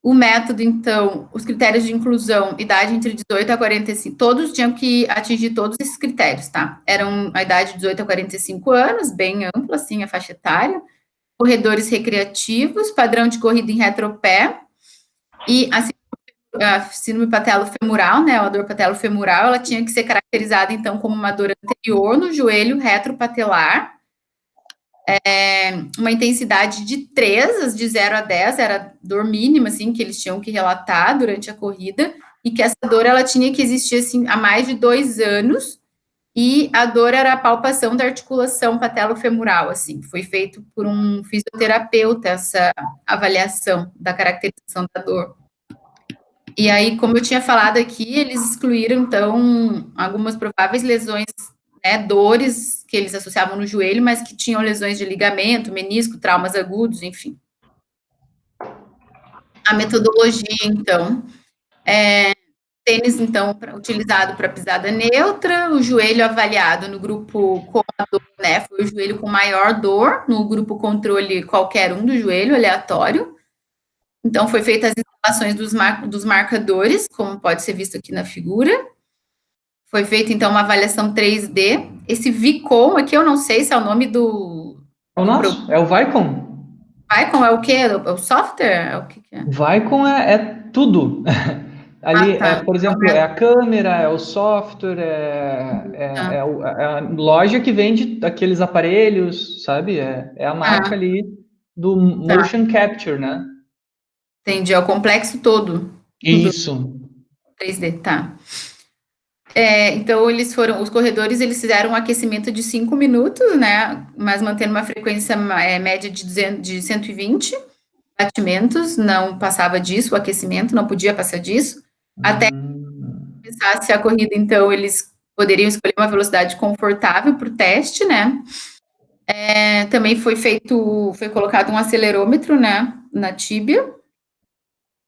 O método, então, os critérios de inclusão, idade entre 18 a 45, todos tinham que atingir todos esses critérios, tá? Eram a idade de 18 a 45 anos, bem ampla, assim, a faixa etária. Corredores recreativos, padrão de corrida em retropé. E a síndrome patelofemoral, né, a dor patelofemoral, ela tinha que ser caracterizada, então, como uma dor anterior no joelho retropatelar, uma intensidade de 3, de 0 a 10, era dor mínima, assim, que eles tinham que relatar durante a corrida, e que essa dor, ela tinha que existir, assim, há mais de 2 anos, e a dor era a palpação da articulação patelofemoral, assim, foi feito por um fisioterapeuta, essa avaliação da caracterização da dor. E aí, como eu tinha falado aqui, eles excluíram, então, algumas prováveis lesões, né, dores que eles associavam no joelho, mas que tinham lesões de ligamento, menisco, traumas agudos, enfim. A metodologia, então, tênis, então, utilizado para pisada neutra, o joelho avaliado no grupo com a dor, né, foi o joelho com maior dor, no grupo controle qualquer um do joelho, aleatório. Então, foi feitas as instalações dos marcadores, como pode ser visto aqui na figura. Foi feita, então, uma avaliação 3D. Esse Vicom aqui, eu não sei se é o nome do... É o nosso, é o Vicom. Vicom é o quê? É o software? É o que é? Vicom é tudo. Ali, Tá. por exemplo, é a câmera, é o software, é a loja que vende aqueles aparelhos, sabe? É a marca ali do motion capture, né? Entendi, é o complexo todo. Isso. 3D, tá. Então, os corredores, eles fizeram um aquecimento de 5 minutos, né? Mas mantendo uma frequência média de 120 batimentos, não passava disso, o aquecimento não podia passar disso. Até começasse a corrida, então, eles poderiam escolher uma velocidade confortável para o teste, né? Também foi colocado um acelerômetro, né, na tíbia,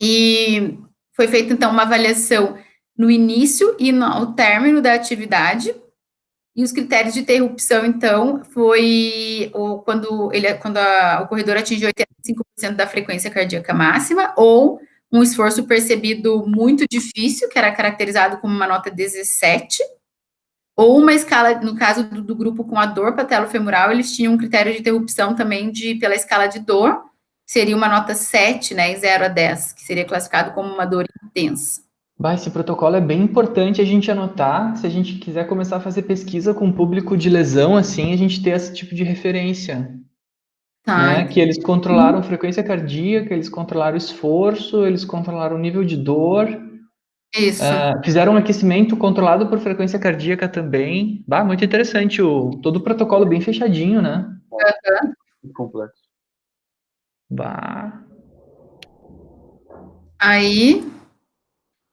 e foi feita, então, uma avaliação no início e no término da atividade, e os critérios de interrupção, então, foi quando o corredor atingiu 85% da frequência cardíaca máxima, ou um esforço percebido muito difícil, que era caracterizado como uma nota 17, ou uma escala, no caso do grupo com a dor patelofemoral, eles tinham um critério de interrupção também pela escala de dor, seria uma nota 7, né, em 0 a 10, que seria classificado como uma dor intensa. Esse protocolo é bem importante a gente anotar, se a gente quiser começar a fazer pesquisa com público de lesão, assim, a gente ter esse tipo de referência. Né? Que eles controlaram frequência cardíaca, eles controlaram esforço, eles controlaram o nível de dor. Isso. Fizeram um aquecimento controlado por frequência cardíaca também. Muito interessante, todo o protocolo bem fechadinho, né? Complexo. Aí,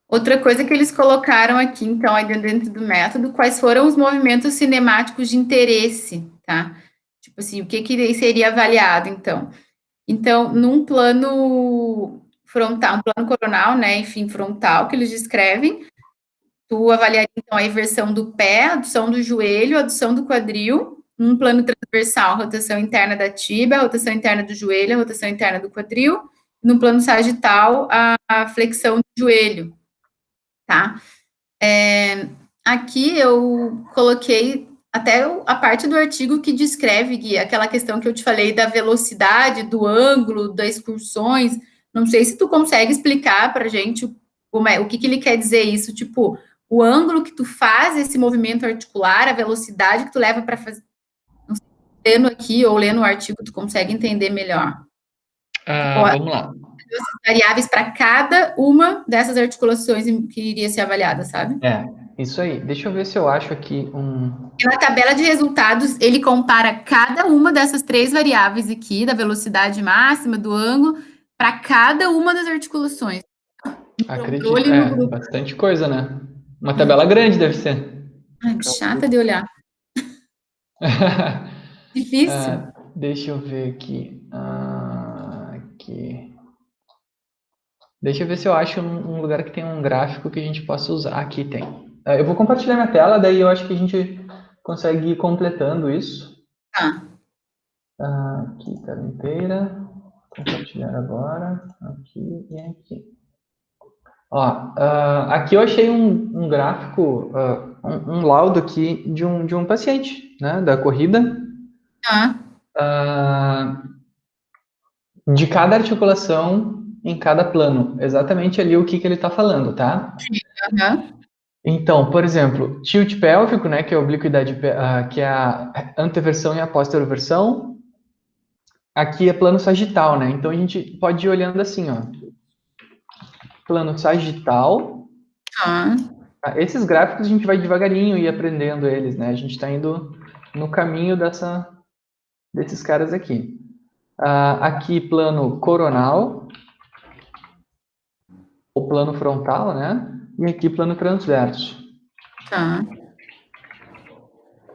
outra coisa que eles colocaram aqui, então, aí dentro do método, quais foram os movimentos cinemáticos de interesse, tá? Tipo assim, o que seria avaliado, então? Então, num plano frontal, um plano coronal, né, enfim, frontal, que eles descrevem, tu avaliaria, então, a inversão do pé, a adução do joelho, a adução do quadril, num plano transversal, rotação interna da tíbia, a rotação interna do joelho, a rotação interna do quadril, no plano sagital, a flexão do joelho, tá? Aqui eu coloquei até a parte do artigo que descreve, Gui, aquela questão que eu te falei da velocidade, do ângulo, das excursões. Não sei se tu consegue explicar para a gente o que ele quer dizer isso, tipo, o ângulo que tu faz esse movimento articular, a velocidade que tu leva para fazer. Não sei, lendo aqui ou lendo o artigo, tu consegue entender melhor. Vamos lá. Variáveis para cada uma dessas articulações que iria ser avaliada, sabe? Isso aí. Deixa eu ver se eu acho aqui E na tabela de resultados, ele compara cada uma dessas 3 variáveis aqui, da velocidade máxima, do ângulo, para cada uma das articulações. Acredito, bastante coisa, né? Uma tabela grande deve ser. Ai, chata de olhar. Difícil. Deixa eu ver aqui. Aqui. Deixa eu ver se eu acho um lugar que tem um gráfico que a gente possa usar. Aqui tem. Eu vou compartilhar minha tela, daí eu acho que a gente consegue ir completando isso. Tá. Aqui, tela inteira. Compartilhar agora. Aqui e aqui. Aqui eu achei um gráfico, um laudo aqui de um paciente, né, da corrida. De cada articulação em cada plano. Exatamente ali o que ele está falando, tá? Então, por exemplo, tilt pélvico, né, que é a obliquidade, que é a anteversão e a posteroversão. Aqui é plano sagital, né? Então a gente pode ir olhando assim, ó. Plano sagital. Esses gráficos a gente vai devagarinho e aprendendo eles, né? A gente está indo no caminho desses caras aqui. Aqui, plano coronal. o plano frontal, né? E aqui plano transverso. Tá.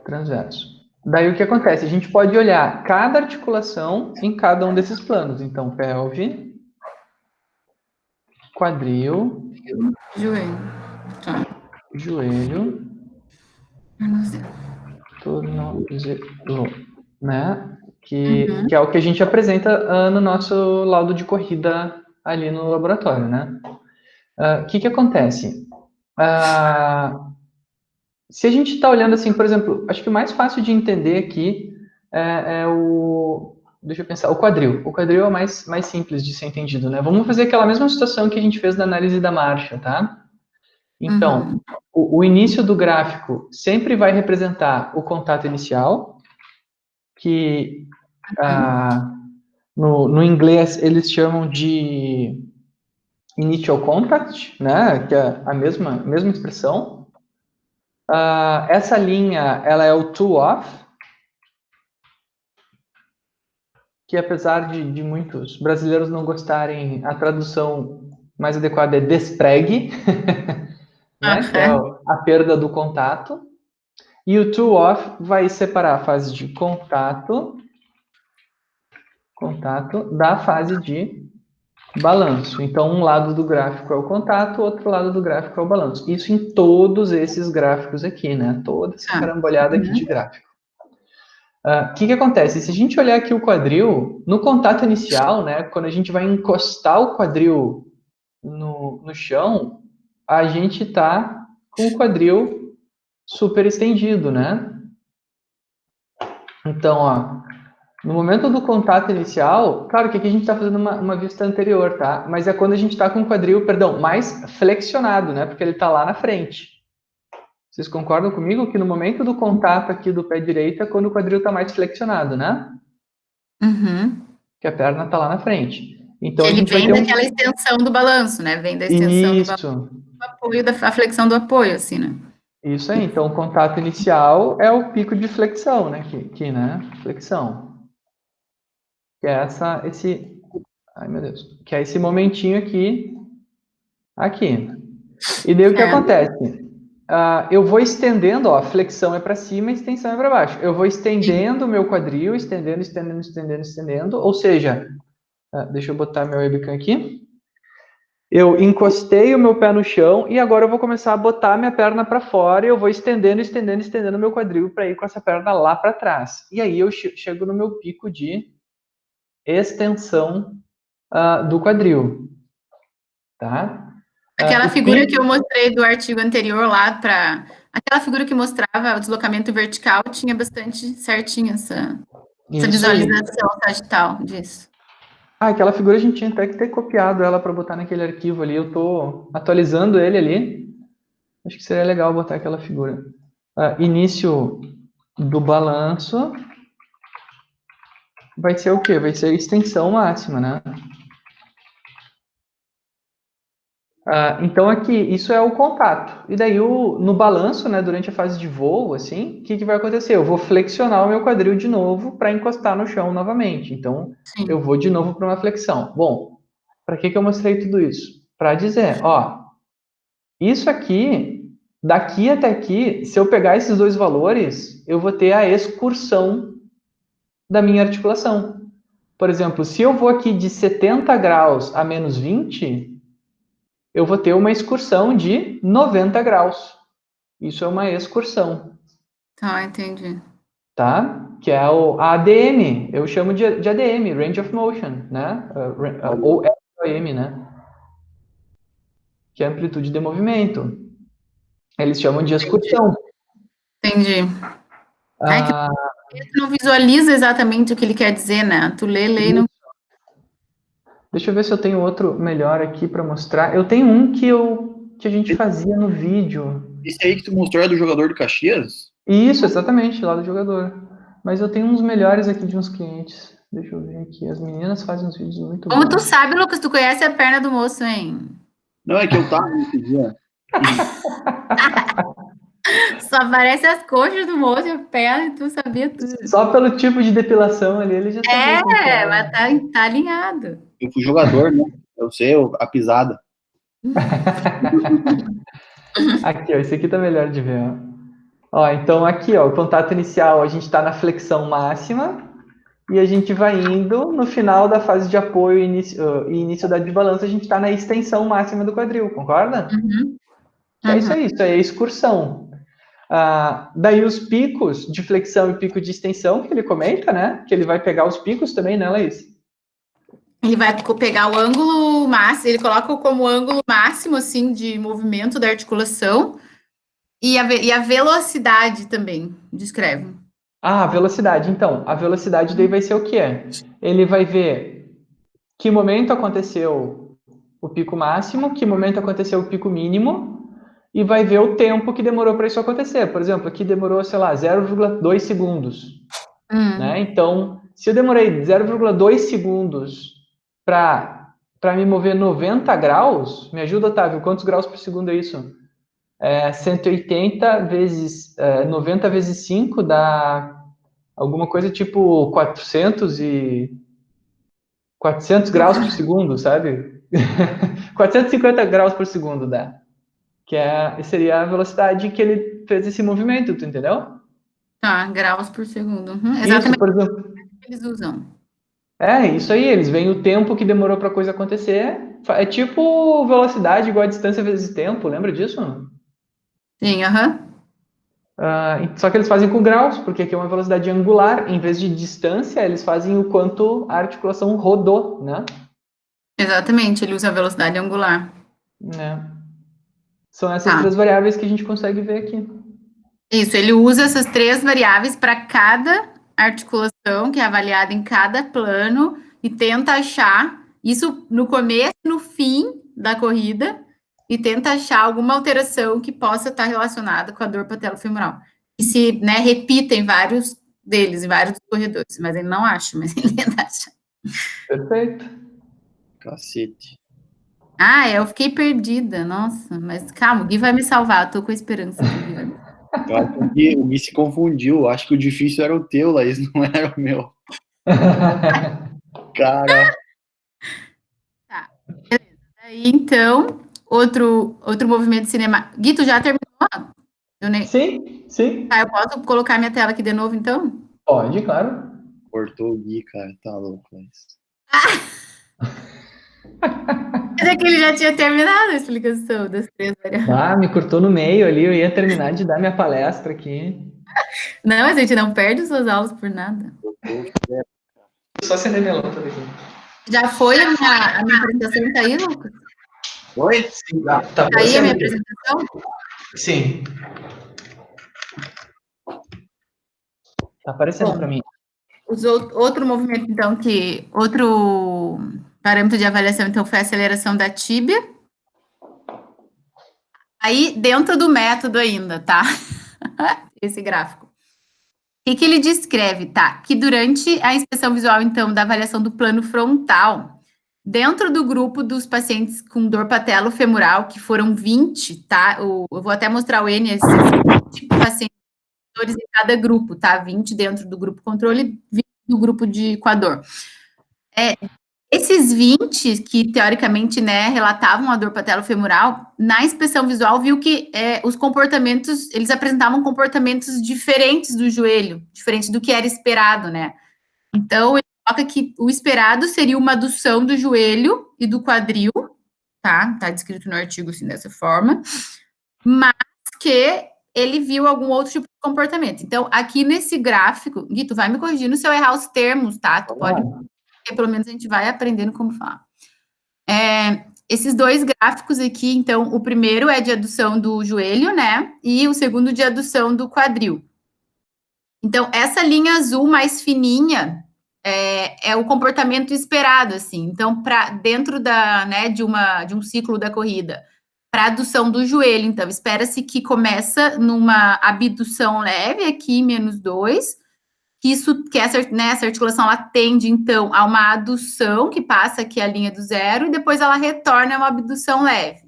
Transverso. Daí o que acontece? A gente pode olhar cada articulação em cada um desses planos. Então, pelve, quadril, Joelho. Tá. joelho, tornozelo, né? Que é o que a gente apresenta no nosso laudo de corrida ali no laboratório, né? O que acontece? Se a gente está olhando assim, por exemplo, acho que o mais fácil de entender aqui é o... Deixa eu pensar, o quadril. O quadril é o mais simples de ser entendido, né? Vamos fazer aquela mesma situação que a gente fez na análise da marcha, tá? Então, o início do gráfico sempre vai representar o contato inicial, que no inglês eles chamam de initial contact, né? Que é a mesma expressão. Essa linha, ela é o to-off, que apesar de muitos brasileiros não gostarem, a tradução mais adequada é despregue, né? Que é a perda do contato. E o to-off vai separar a fase de contato da fase de balanço. Então, um lado do gráfico é o contato, o outro lado do gráfico é o balanço. Isso em todos esses gráficos aqui, né? Toda essa carambolhada aqui de gráfico. O que acontece? Se a gente olhar aqui o quadril, no contato inicial, né, quando a gente vai encostar o quadril no chão, a gente está com o quadril super estendido, né? Então, ó, no momento do contato inicial, claro que aqui a gente está fazendo uma vista anterior, tá? Mas é quando a gente está com o quadril, mais flexionado, né? Porque ele está lá na frente. Vocês concordam comigo que no momento do contato aqui do pé direito é quando o quadril está mais flexionado, né? Que a perna está lá na frente. Então, ele vem daquela extensão do balanço, né? Vem da extensão do balanço, do apoio, da flexão do apoio, assim, né? Isso aí. Então, o contato inicial é o pico de flexão, né? Aqui, né? Flexão. Que é esse... Ai, meu Deus. Que é esse momentinho aqui. E daí o que acontece? Eu vou estendendo, ó, flexão é para cima, extensão é para baixo. Eu vou estendendo o meu quadril, estendendo. Ou seja, deixa eu botar meu webcam aqui. Eu encostei o meu pé no chão e agora eu vou começar a botar minha perna para fora e eu vou estendendo o meu quadril para ir com essa perna lá para trás. E aí eu chego no meu pico de extensão do quadril, tá? Aquela figura que eu mostrei do artigo anterior lá para... Aquela figura que mostrava o deslocamento vertical tinha bastante certinho essa visualização sagital disso. Aquela figura a gente tinha até que ter copiado ela para botar naquele arquivo ali. Eu estou atualizando ele ali. Acho que seria legal botar aquela figura. Início do balanço vai ser o quê? Vai ser a extensão máxima, né? Então aqui, isso é o contato. E daí no balanço, né, durante a fase de voo, assim, o que vai acontecer? Eu vou flexionar o meu quadril de novo para encostar no chão novamente. Então, eu vou de novo para uma flexão. Bom, para que eu mostrei tudo isso? Para dizer, ó, isso aqui, daqui até aqui, se eu pegar esses dois valores, eu vou ter a excursão da minha articulação. Por exemplo, se eu vou aqui de 70 graus a menos 20, eu vou ter uma excursão de 90 graus. Isso é uma excursão. Tá, entendi. Tá? Que é a ADM. Eu chamo de ADM, Range of Motion, né? Ou ROM, né? Que é amplitude de movimento. Eles chamam de excursão. Entendi. Tu não visualiza exatamente o que ele quer dizer, né? Tu lê e não... Deixa eu ver se eu tenho outro melhor aqui para mostrar. Eu tenho um que a gente fazia no vídeo. Esse aí que tu mostrou é do jogador do Caxias? Isso, exatamente, lá do jogador. Mas eu tenho uns melhores aqui de uns clientes. Deixa eu ver aqui. As meninas fazem uns vídeos muito bons. Como tu sabe, Lucas, tu conhece a perna do moço, hein? Não, é que eu tava nesse dia. Só aparece as coxas do moço e a perna e tu sabia tudo. Só pelo tipo de depilação ali, ele já sabia. Mas tá alinhado. Eu fui jogador, né? Eu sei a pisada. Aqui, ó, esse aqui tá melhor de ver, ó. Então aqui, ó, o contato inicial, a gente está na flexão máxima e a gente vai indo, no final da fase de apoio e início da de balanço, a gente está na extensão máxima do quadril, concorda? Que é isso aí é excursão. Daí os picos de flexão e pico de extensão, que ele comenta, né? Que ele vai pegar os picos também, né, Laís? Ele vai pegar o ângulo máximo, ele coloca como ângulo máximo, assim, de movimento da articulação e a velocidade também, descreve. A velocidade. Então, a velocidade daí vai ser o quê? Ele vai ver que momento aconteceu o pico máximo, que momento aconteceu o pico mínimo, e vai ver o tempo que demorou para isso acontecer. Por exemplo, aqui demorou, sei lá, 0,2 segundos. Né? Então, se eu demorei 0,2 segundos para me mover 90 graus, me ajuda, Otávio, quantos graus por segundo é isso? 180 vezes 90 vezes 5 dá alguma coisa tipo 400 graus por segundo, sabe? 450 graus por segundo dá. Que seria a velocidade que ele fez esse movimento, tu entendeu? Tá, graus por segundo. Exatamente. Isso, por exemplo. Que eles usam. Isso aí, eles veem o tempo que demorou para a coisa acontecer. É tipo velocidade igual a distância vezes tempo, lembra disso? Sim, Só que eles fazem com graus, porque aqui é uma velocidade angular. Em vez de distância, eles fazem o quanto a articulação rodou, né? Exatamente, ele usa a velocidade angular. São essas três variáveis que a gente consegue ver aqui. Isso, ele usa essas três variáveis para cada articulação, que é avaliada em cada plano, e tenta achar isso no começo e no fim da corrida, e tenta achar alguma alteração que possa estar relacionada com a dor patelofemoral. E se, né, repita em vários deles, em vários corredores, mas ele não acha, mas ele tenta achar. Perfeito. Cacete. Eu fiquei perdida, nossa, mas calma, o Gui vai me salvar, eu tô com esperança que o Gui vai me salvar. O Gui se confundiu, acho que o difícil era o teu, Laís, não era o meu. Cara. Tá, beleza. Aí, então, outro movimento de cinema. Gui, tu já terminou? Sim. Tá, eu posso colocar minha tela aqui de novo, então? Pode, claro. Cortou o Gui, cara, tá louco, Laís. Mas é que ele já tinha terminado a explicação das três variáveis. Me cortou no meio ali, eu ia terminar de dar minha palestra aqui. Não, a gente não perde suas aulas por nada. Só acender minha lâmpada aqui. Já foi a minha apresentação, tá aí, Lucas? Oi? Sim, tá aí a minha apresentação? Sim. Tá aparecendo para mim. Outro movimento, então, outro parâmetro de avaliação, então, foi a aceleração da tíbia. Aí, dentro do método ainda, tá? Esse gráfico. O que ele descreve, tá? Que durante a inspeção visual, então, da avaliação do plano frontal, dentro do grupo dos pacientes com dor patelofemoral, que foram 20, tá? Eu vou até mostrar o N, esses 20 pacientes em cada grupo, tá? 20 dentro do grupo controle, 20 do grupo com a dor. Esses 20 que, teoricamente, né, relatavam a dor patelofemoral, na inspeção visual, viu que os comportamentos, eles apresentavam comportamentos diferentes do joelho, diferente do que era esperado, né? Então, ele coloca que o esperado seria uma adução do joelho e do quadril, tá? Tá descrito no artigo, assim, dessa forma, mas que ele viu algum outro tipo de comportamento. Então, aqui nesse gráfico, Gui, tu vai me corrigindo se eu errar os termos, tá? Tu pode, porque pelo menos a gente vai aprendendo como falar. Esses dois gráficos aqui, então, o primeiro é de adução do joelho, né? E o segundo de adução do quadril. Então, essa linha azul mais fininha é o comportamento esperado, assim. Então, dentro de um ciclo da corrida, para adução do joelho, então, espera-se que começa numa abdução leve, aqui, -2, que essa articulação, ela tende, então, a uma adução, que passa aqui a linha do zero, e depois ela retorna a uma abdução leve.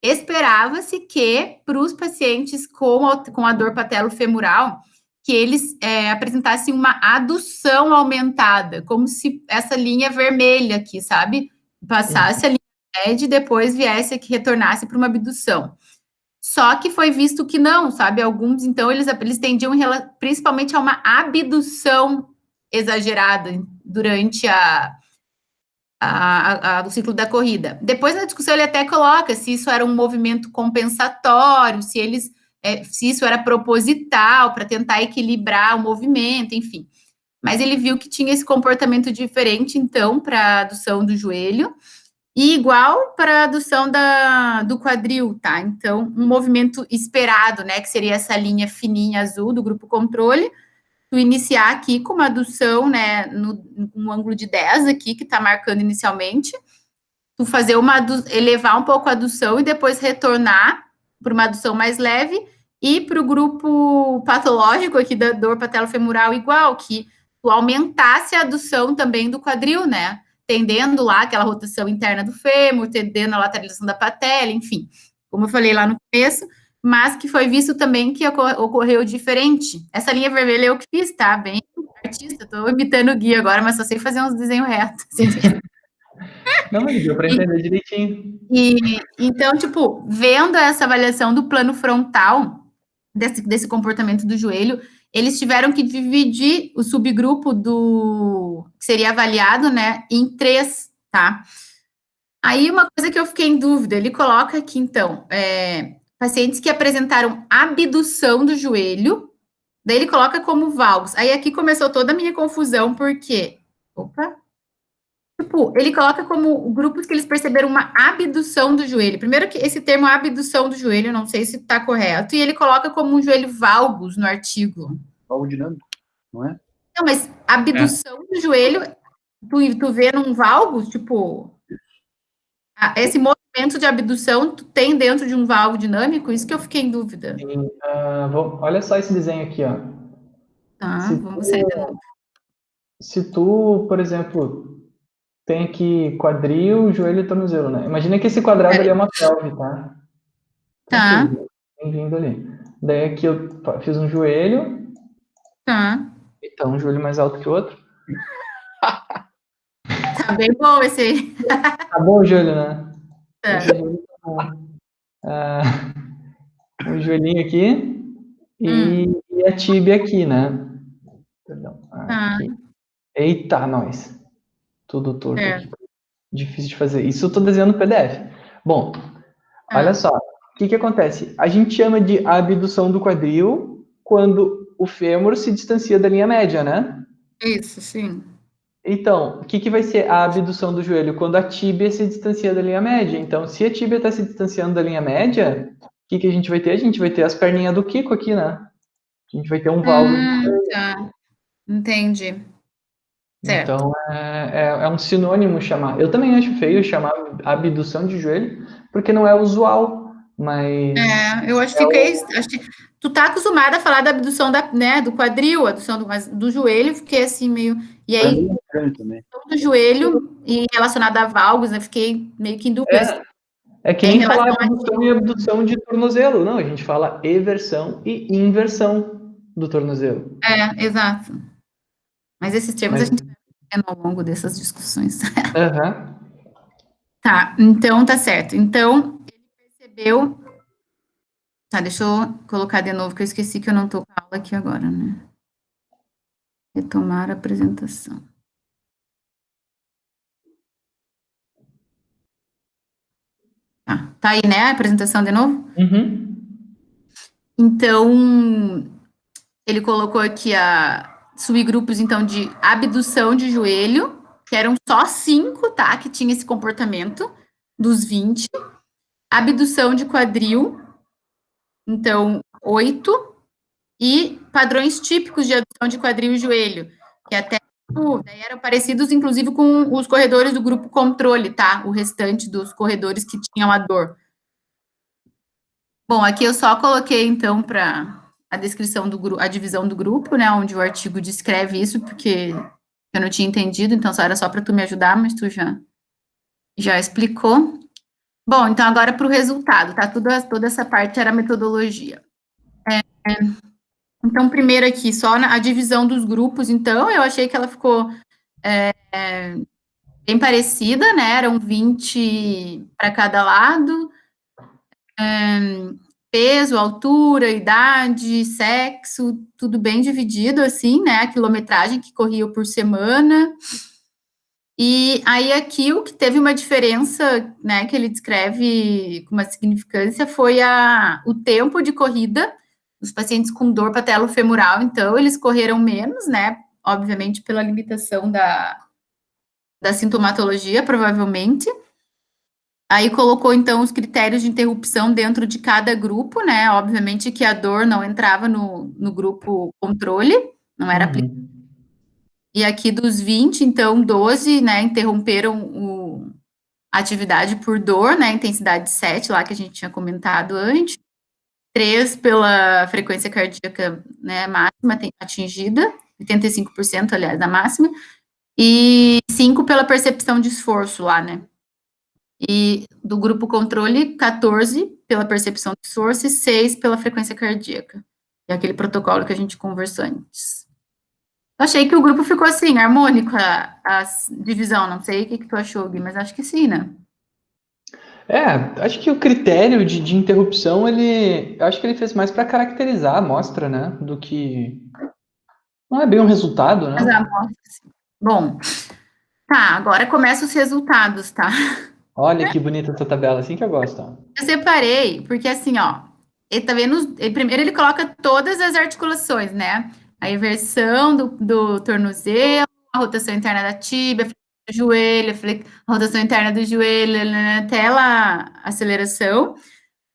Esperava-se que, para os pacientes com a dor patelofemoral, que eles apresentassem uma adução aumentada, como se essa linha vermelha aqui, sabe? Passasse a linha média e depois viesse que retornasse para uma abdução. Só que foi visto que não, sabe? Alguns, então, eles tendiam principalmente a uma abdução exagerada durante o ciclo da corrida. Depois, na discussão, ele até coloca se isso era um movimento compensatório, se isso era proposital, para tentar equilibrar o movimento, enfim. Mas ele viu que tinha esse comportamento diferente, então, para a adução do joelho, e igual para a adução do quadril, tá? Então, um movimento esperado, né, que seria essa linha fininha azul do grupo controle, tu iniciar aqui com uma adução, né, no ângulo de 10 aqui, que tá marcando inicialmente, tu fazer elevar um pouco a adução e depois retornar para uma adução mais leve, e para o grupo patológico aqui da dor patelofemoral igual, que tu aumentasse a adução também do quadril, né, tendendo lá aquela rotação interna do fêmur, tendendo a lateralização da patela, enfim, como eu falei lá no começo, mas que foi visto também que ocorreu diferente. Essa linha vermelha eu que fiz, tá? Bem artista, tô imitando o Gui agora, mas só sei fazer uns desenhos retos. Não, mas deu para entender direitinho. Então, tipo, vendo essa avaliação do plano frontal, desse comportamento do joelho, eles tiveram que dividir o subgrupo que seria avaliado, né, em 3, tá? Aí, uma coisa que eu fiquei em dúvida, ele coloca aqui, então, pacientes que apresentaram abdução do joelho, daí ele coloca como valgos. Aí, aqui começou toda a minha confusão, porque... Opa! Tipo, ele coloca como grupos que eles perceberam uma abdução do joelho. Primeiro que esse termo abdução do joelho, não sei se está correto, e ele coloca como um joelho valgus no artigo. Valgo dinâmico, não é? Não, mas abdução do joelho, tu vê num valgus, tipo, esse movimento de abdução tu tem dentro de um valgo dinâmico? Isso que eu fiquei em dúvida. Sim, olha só esse desenho aqui, ó. Tá, vamos sair de novo. Se tu, por exemplo, tem aqui quadril, joelho e tornozelo, né? Imagina que esse quadrado ali é uma pelve, tá? Tá. Bem-vindo ali. Daí aqui eu fiz um joelho. Tá. Então, um joelho mais alto que o outro. Tá bem bom esse aí. Tá bom o joelho, né? Tá. Esse joelho tá bom. Um joelhinho aqui e a tíbia aqui, né? Perdão. Aqui. Eita, nós. Tudo torto aqui. Difícil de fazer. Isso eu tô desenhando no PDF. Bom, olha só. O que acontece? A gente chama de abdução do quadril quando o fêmur se distancia da linha média, né? Isso, sim. Então, o que vai ser a abdução do joelho? Quando a tíbia se distancia da linha média. Então, se a tíbia está se distanciando da linha média, o que a gente vai ter? A gente vai ter as perninhas do Kiko aqui, né? A gente vai ter um valgo. Tá. Entendi. Certo. Então, é um sinônimo chamar. Eu também acho feio chamar abdução de joelho, porque não é usual, mas... eu acho que tu tá acostumada a falar da abdução do quadril, abdução do joelho, fiquei assim meio... E aí, do joelho e relacionado a valgos, né, fiquei meio que em dúvida. É que nem falar abdução e abdução de tornozelo. Não, a gente fala eversão e inversão do tornozelo. Exato. Mas esses termos a gente vai vendo ao longo dessas discussões. Tá, então tá certo. Então, ele percebeu... Tá, deixa eu colocar de novo, que eu esqueci que eu não tô com a aula aqui agora, né? Retomar a apresentação. Tá aí, né, a apresentação de novo? Então, ele colocou aqui subgrupos, então, de abdução de joelho, que eram só 5, tá, que tinha esse comportamento, dos 20. Abdução de quadril, então, 8. E padrões típicos de abdução de quadril e joelho, que até daí eram parecidos, inclusive, com os corredores do grupo controle, tá? O restante dos corredores que tinham a dor. Bom, aqui eu só coloquei, então, para a descrição a divisão do grupo, né? Onde o artigo descreve isso, porque eu não tinha entendido, então era só para tu me ajudar, mas tu já explicou. Bom, então agora para o resultado, tá? Toda essa parte era metodologia. Então, primeiro aqui, só a divisão dos grupos, então, eu achei que ela ficou bem parecida, né? Eram 20 para cada lado. Peso, altura, idade, sexo, tudo bem dividido, assim, né? A quilometragem que corria por semana. E aí aqui o que teve uma diferença, né, que ele descreve com uma significância foi o tempo de corrida. Os pacientes com dor patelofemoral, então, eles correram menos, né? Obviamente pela limitação da sintomatologia, provavelmente. Aí colocou, então, os critérios de interrupção dentro de cada grupo, né? Obviamente que a dor não entrava no grupo controle, não era aplicado. E aqui dos 20, então, 12, né, interromperam a atividade por dor, né? Intensidade 7, lá que a gente tinha comentado antes. 3 pela frequência cardíaca, né, máxima atingida, 85%, aliás, da máxima. E 5 pela percepção de esforço lá, né? E do grupo controle, 14 pela percepção de esforço e 6 pela frequência cardíaca. É aquele protocolo que a gente conversou antes. Eu achei que o grupo ficou assim, harmônico, a divisão. Não sei o que tu achou, Gui, mas acho que sim, né? Acho que o critério de interrupção, eu acho que ele fez mais para caracterizar a amostra, né? Do que... Não é bem um resultado, né? Mas a amostra, sim. Bom, tá, agora começam os resultados, tá? Olha que bonita essa tabela, assim que eu gosto. Ó. Eu separei, porque assim, ó, ele tá vendo, primeiro ele coloca todas as articulações, né? A inversão do tornozelo, a rotação interna da tíbia, do joelho, a rotação interna do joelho, né, até lá, a aceleração.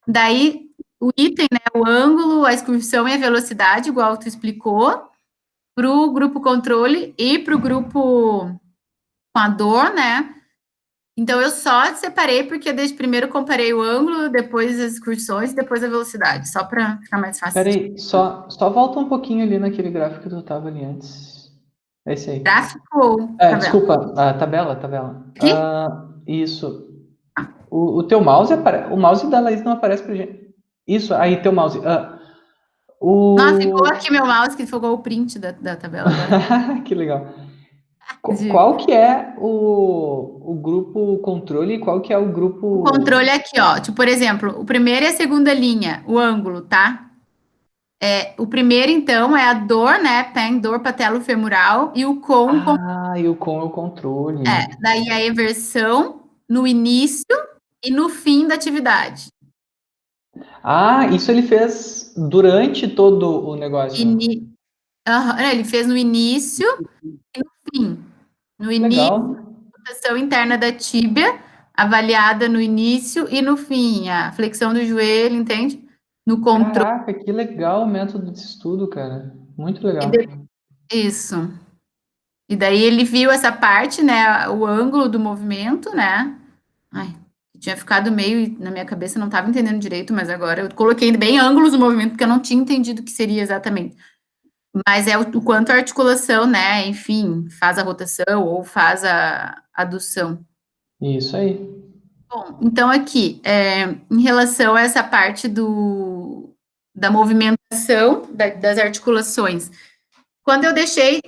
Daí, o item, né, o ângulo, a excursão e a velocidade, igual tu explicou, para o grupo controle e para o grupo com a dor, né? Então, eu só separei porque desde primeiro comparei o ângulo, depois as excursões, depois a velocidade, só para ficar mais fácil. Peraí, só volta um pouquinho ali naquele gráfico que tu estava ali antes. É esse aí. Gráfico ou tabela? Desculpa, a tabela. Aqui? Isso. O teu mouse aparece. O mouse da Laís não aparece pra gente. Isso, aí teu mouse. Nossa, ficou aqui meu mouse que ficou o print da tabela agora. Que legal. Qual que é o grupo controle e qual que é o grupo... O controle é aqui, ó. Tipo, por exemplo, o primeiro e a segunda linha, o ângulo, tá? O primeiro, então, é a dor, né? Pain, dor patelofemoral, e o com... e o com é o controle. Daí a eversão no início e no fim da atividade. Isso ele fez durante todo o negócio. Ele fez no início e no fim. No início, a rotação interna da tíbia, avaliada no início e no fim. A flexão do joelho, entende? No controle. Caraca, que legal o método de estudo, cara. Muito legal. Isso. E daí ele viu essa parte, né? O ângulo do movimento, né? Tinha ficado meio na minha cabeça, não estava entendendo direito, mas agora eu coloquei bem ângulos do movimento, porque eu não tinha entendido o que seria exatamente. Mas é o quanto a articulação, né, enfim, faz a rotação ou faz a adução. Isso aí. Bom, então aqui, em relação a essa parte da movimentação das articulações, quando eu deixei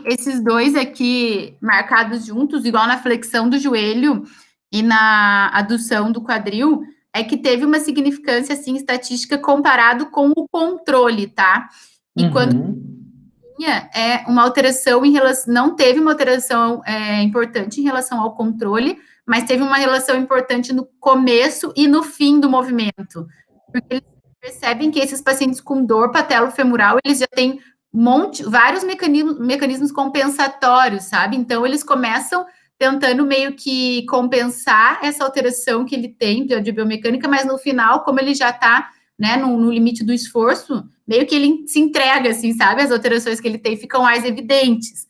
esses dois aqui marcados juntos, igual na flexão do joelho e na adução do quadril, é que teve uma significância, assim, estatística comparado com o controle, tá? E quando tinha uma alteração não teve uma alteração importante em relação ao controle, mas teve uma relação importante no começo e no fim do movimento. Porque eles percebem que esses pacientes com dor patelofemoral, eles já têm vários mecanismos compensatórios, sabe? Então, eles começam tentando meio que compensar essa alteração que ele tem de biomecânica, mas no final, como ele já está, né, no limite do esforço, meio que ele se entrega, assim, sabe? As alterações que ele tem ficam mais evidentes.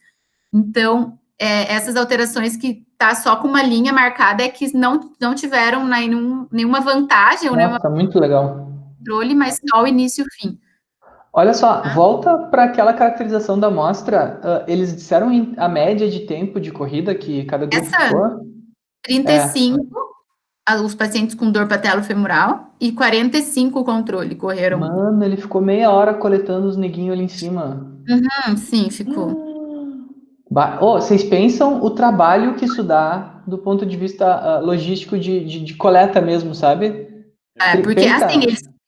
Então, essas alterações que tá só com uma linha marcada é que não tiveram nenhuma vantagem. Nossa, muito legal. Controle, mas só o início e o fim. Olha só, volta para aquela caracterização da amostra. Eles disseram a média de tempo de corrida que cada grupo ficou? 35, os pacientes com dor patelofemoral, e 45 o controle correram. Mano, ele ficou meia hora coletando os neguinhos ali em cima. Sim, ficou. Vocês pensam o trabalho que isso dá do ponto de vista logístico de coleta mesmo, sabe? Porque assim,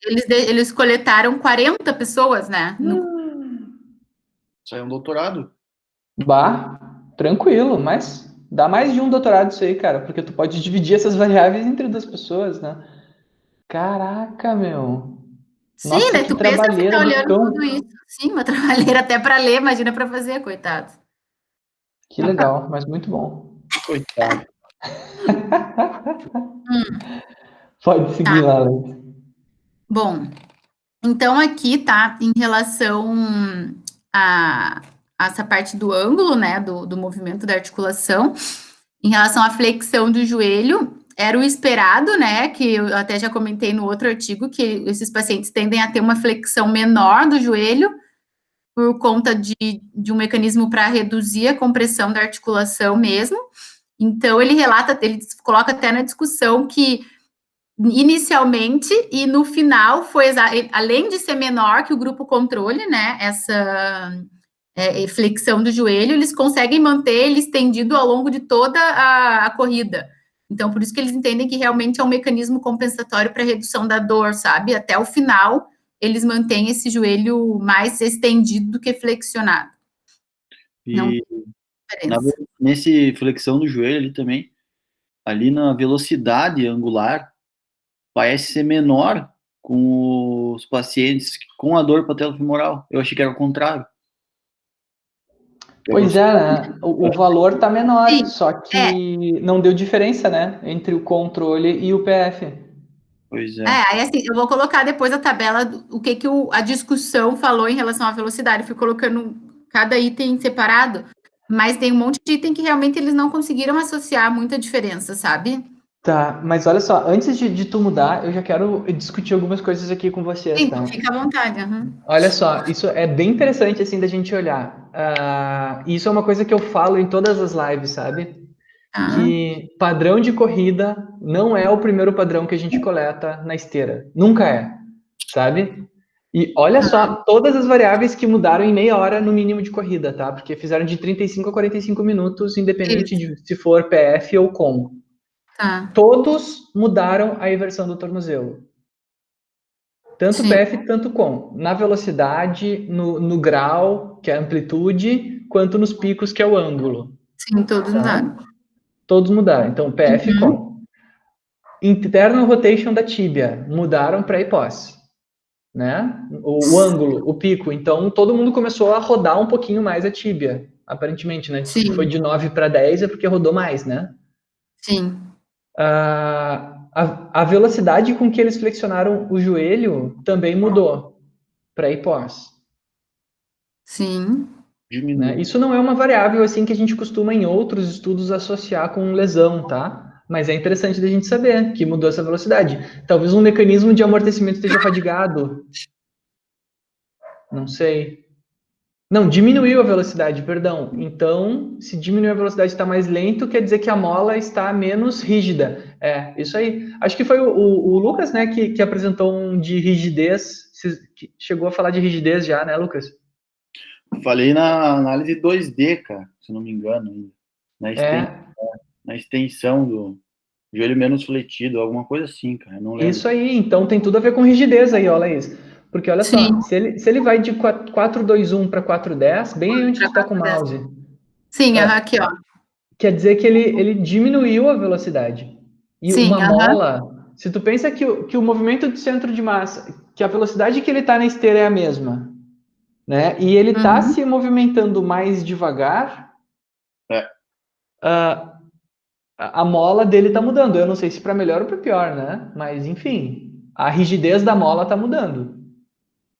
eles coletaram 40 pessoas, né? Isso aí é um doutorado. Tranquilo, mas dá mais de um doutorado isso aí, cara, porque tu pode dividir essas variáveis entre duas pessoas, né? Caraca, meu. Sim, Nossa, né? que Tu pensa trabalheira ficar do olhando cão. tudo isso. Sim, uma trabalheira até para ler, imagina para fazer, coitado. Que legal, mas muito bom. Coitado. Pode seguir lá, Leite. Bom, então aqui tá em relação a essa parte do ângulo, né? Do movimento da articulação. Em relação à flexão do joelho, era o esperado, né? Que eu até já comentei no outro artigo, que esses pacientes tendem a ter uma flexão menor do joelho, por conta de um mecanismo para reduzir a compressão da articulação mesmo. Então, ele coloca até na discussão que inicialmente e no final foi, além de ser menor que o grupo controle, né, essa flexão do joelho, eles conseguem manter ele estendido ao longo de toda a corrida. Então, por isso que eles entendem que realmente é um mecanismo compensatório para redução da dor, sabe? Até o final, eles mantêm esse joelho mais estendido do que flexionado. E nesse flexão do joelho ali também, ali na velocidade angular, parece ser menor com os pacientes com a dor patelofemoral. Eu achei que era o contrário. Pois é, né? O valor tá menor, Sim, só que não deu diferença, né? Entre o controle e o PF. Pois é. aí assim, eu vou colocar depois a tabela, o que a discussão falou em relação à velocidade. Eu fui colocando cada item separado, mas tem um monte de item que realmente eles não conseguiram associar muita diferença, sabe? Tá, mas olha só, antes de tu mudar, eu já quero discutir algumas coisas aqui com vocês, Sim, tá? fica à vontade. Olha só, isso é bem interessante, assim, da gente olhar. Isso é uma coisa que eu falo em todas as lives, sabe? Que padrão de corrida não é o primeiro padrão que a gente coleta na esteira. Nunca é, sabe? E olha só todas as variáveis que mudaram em meia hora no mínimo de corrida, tá? Porque fizeram de 35 a 45 minutos, independente de se for PF ou com. Tá. Todos mudaram a inversão do tornozelo. Tanto Sim. PF, tanto com. Na velocidade, no grau, que é a amplitude, quanto nos picos, que é o ângulo. Sim, todos mudaram. Todos mudaram. Então, PF com. Internal rotation da tíbia, mudaram para e pós. Né? O ângulo, o pico. Então, todo mundo começou a rodar um pouquinho mais a tíbia, aparentemente, né? Se foi de 9 para 10 é porque rodou mais, né? Sim. A velocidade com que eles flexionaram o joelho também mudou para e pós. Sim. Né? Isso não é uma variável assim que a gente costuma em outros estudos associar com lesão, tá? Mas é interessante da gente saber que mudou essa velocidade. Talvez um mecanismo de amortecimento esteja fadigado. Não sei. Não, diminuiu a velocidade, perdão. Então, se diminuiu a velocidade e está mais lento, quer dizer que a mola está menos rígida. É, isso aí. Acho que foi o Lucas, né, que apresentou um de rigidez. Que chegou a falar de rigidez já, né, Lucas? Falei na análise 2D, cara, se não me engano. Na extensão do joelho menos fletido, alguma coisa assim, cara. Não lembro. Isso aí, então tem tudo a ver com rigidez aí, olha isso. Porque olha só, se ele vai de 4-2-1 para 4-10, bem aí onde tu está com o mouse. Sim, aqui, ó. Quer dizer que ele diminuiu a velocidade. E uma mola, se tu pensa que o movimento de centro de massa, que a velocidade que ele está na esteira é a mesma, né? E ele está se movimentando mais devagar, a mola dele está mudando. Eu não sei se para melhor ou para pior, né? Mas enfim, a rigidez da mola está mudando.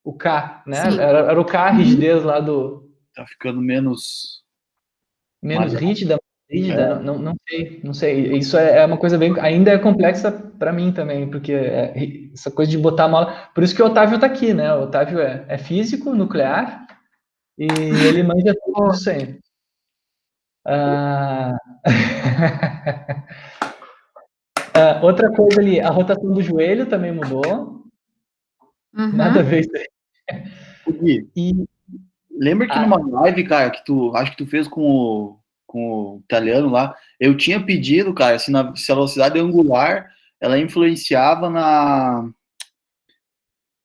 O K, né? Era o K a rigidez lá do. Tá ficando menos rígida, não sei. Isso é uma coisa bem, ainda é complexa para mim também, porque essa coisa de botar a mola. Por isso que o Otávio tá aqui, né? O Otávio é físico nuclear e ele manja tudo isso aí. Outra coisa ali, a rotação do joelho também mudou. Nada a ver isso aí. Lembra que numa live, cara, que acho que tu fez com o italiano lá, eu tinha pedido, cara, se a velocidade angular, ela influenciava na...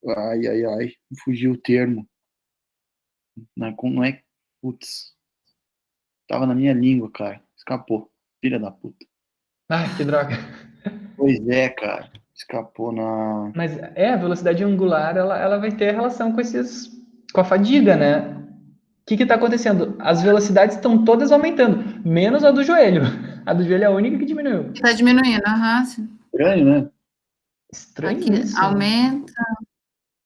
Ai, fugiu o termo. Não é... Putz. Tava na minha língua, cara. Escapou. Filha da puta. Ah, que droga. Pois é, cara. Escapou na... Mas a velocidade angular, ela vai ter relação com a fadiga, né? O que está acontecendo? As velocidades estão todas aumentando, menos a do joelho. A do joelho é a única que diminuiu. Está diminuindo, Estranho, né? Aqui Estranhíssimo. aumenta.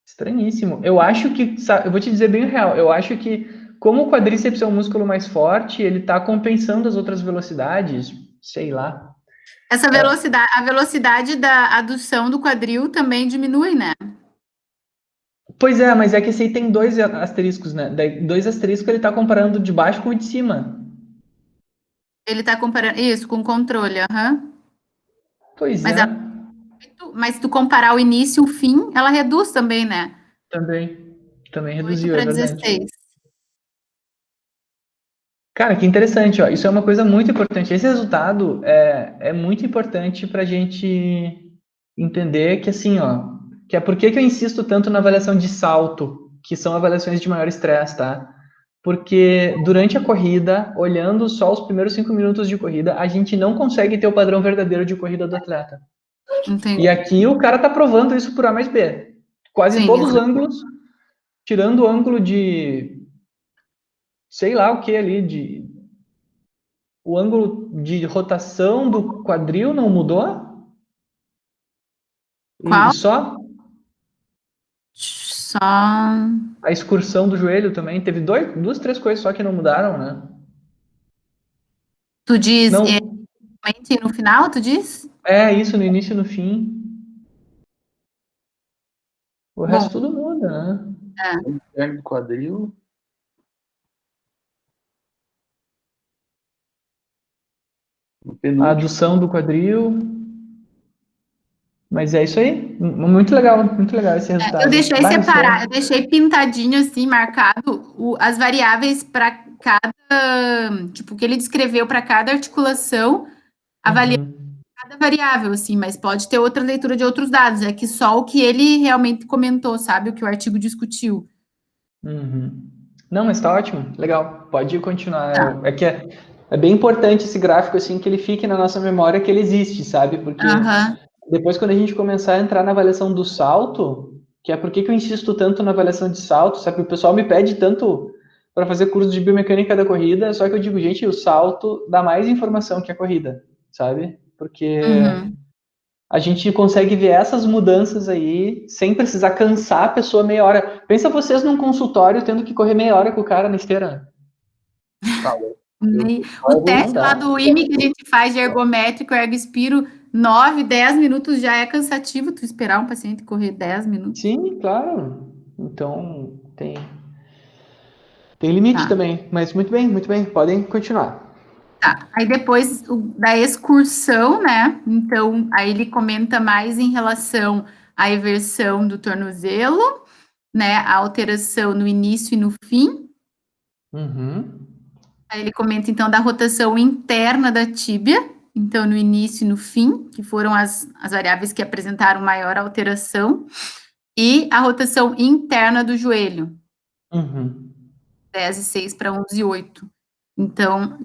Estranhíssimo. Eu acho que, eu vou te dizer bem o real, eu acho que como o quadríceps é um músculo mais forte, ele está compensando as outras velocidades, sei lá. Essa velocidade, a velocidade da adução do quadril também diminui, né? Pois é, mas é que esse aí tem 2 asteriscos, né? Daí, 2 asteriscos ele está comparando de baixo com o de cima. Ele está comparando isso com o controle, Pois Mas, é. mas se tu comparar o início e o fim, ela reduz também, né? Também 8 reduziu, é para verdade. 16. Cara, que interessante, ó. Isso é uma coisa muito importante. Esse resultado é muito importante para a gente entender que, assim, ó, que é por que eu insisto tanto na avaliação de salto, que são avaliações de maior estresse, tá? Porque durante a corrida, olhando só os primeiros 5 minutos de corrida, a gente não consegue ter o padrão verdadeiro de corrida do atleta. Entendi. E aqui o cara tá provando isso por A mais B. Quase Sim, todos os exato. ângulos, tirando o ângulo de sei lá o que ali, o ângulo de rotação do quadril não mudou? Qual? E só Só. a excursão do joelho também. Teve 2, 3 coisas só que não mudaram, né? Tu diz Não, no final, tu diz? isso no início e no fim. O Bom, resto tudo muda, né? O interno do quadril... A adução do quadril. Mas é isso aí. Muito legal esse resultado. eu deixei separado, eu deixei pintadinho assim, marcado as variáveis para cada, tipo, o que ele descreveu para cada articulação, avaliando cada variável, assim, mas pode ter outra leitura de outros dados, é que só o que ele realmente comentou, sabe, o que o artigo discutiu. Não, mas tá ótimo, legal. Pode continuar. Tá. É que é bem importante esse gráfico, assim, que ele fique na nossa memória que ele existe, sabe? Porque depois, quando a gente começar a entrar na avaliação do salto, que é por que eu insisto tanto na avaliação de salto, sabe? O pessoal me pede tanto para fazer curso de biomecânica da corrida, só que eu digo, gente, o salto dá mais informação que a corrida, sabe? Porque a gente consegue ver essas mudanças aí sem precisar cansar a pessoa meia hora. Pensa vocês num consultório tendo que correr meia hora com o cara na esteira. O teste lá do IME que a gente faz de ergométrico, ergospiro, 9, 10 minutos já é cansativo tu esperar um paciente correr 10 minutos. Sim, claro. Então, tem limite também. Mas muito bem. Podem continuar. Tá, aí depois da excursão, né? Então, aí ele comenta mais em relação à eversão do tornozelo, né? A alteração no início e no fim. Aí ele comenta, então, da rotação interna da tíbia, então, no início e no fim, que foram as variáveis que apresentaram maior alteração, e a rotação interna do joelho. 10 e 6 para 11 e 8. Então,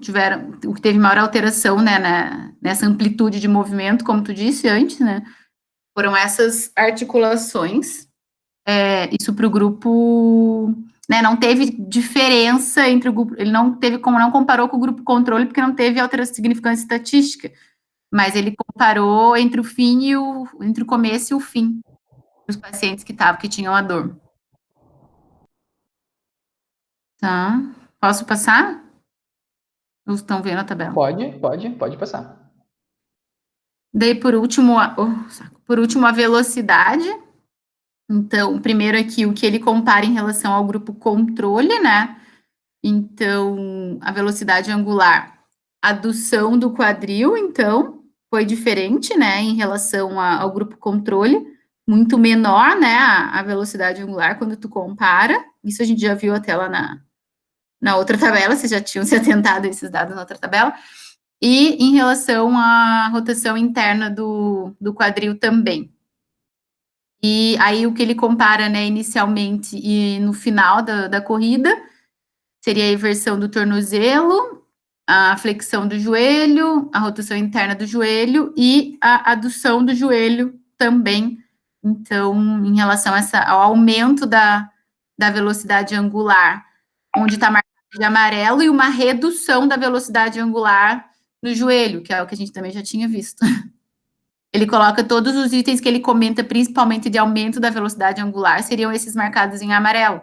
o que teve maior alteração, né, nessa amplitude de movimento, como tu disse antes, né, foram essas articulações. Isso para o grupo, né, não teve diferença entre o grupo, ele não comparou com o grupo controle, porque não teve alteração significância estatística, mas ele comparou entre o fim entre o começo e o fim, dos pacientes que tinham a dor. Tá, posso passar? Ou estão vendo a tabela? Pode passar. Daí, por último, a velocidade. Então, primeiro aqui, o que ele compara em relação ao grupo controle, né? Então, a velocidade angular, a adução do quadril, então, foi diferente, né? Em relação ao grupo controle, muito menor, né? A velocidade angular, quando tu compara. Isso a gente já viu até lá na outra tabela, vocês já tinham se atentado a esses dados na outra tabela, e em relação à rotação interna do quadril também. E aí o que ele compara, né, inicialmente e no final da corrida, seria a inversão do tornozelo, a flexão do joelho, a rotação interna do joelho e a adução do joelho também. Então, em relação ao aumento da velocidade angular, onde está marcado de amarelo, e uma redução da velocidade angular no joelho, que é o que a gente também já tinha visto. Ele coloca todos os itens que ele comenta, principalmente de aumento da velocidade angular, seriam esses marcados em amarelo.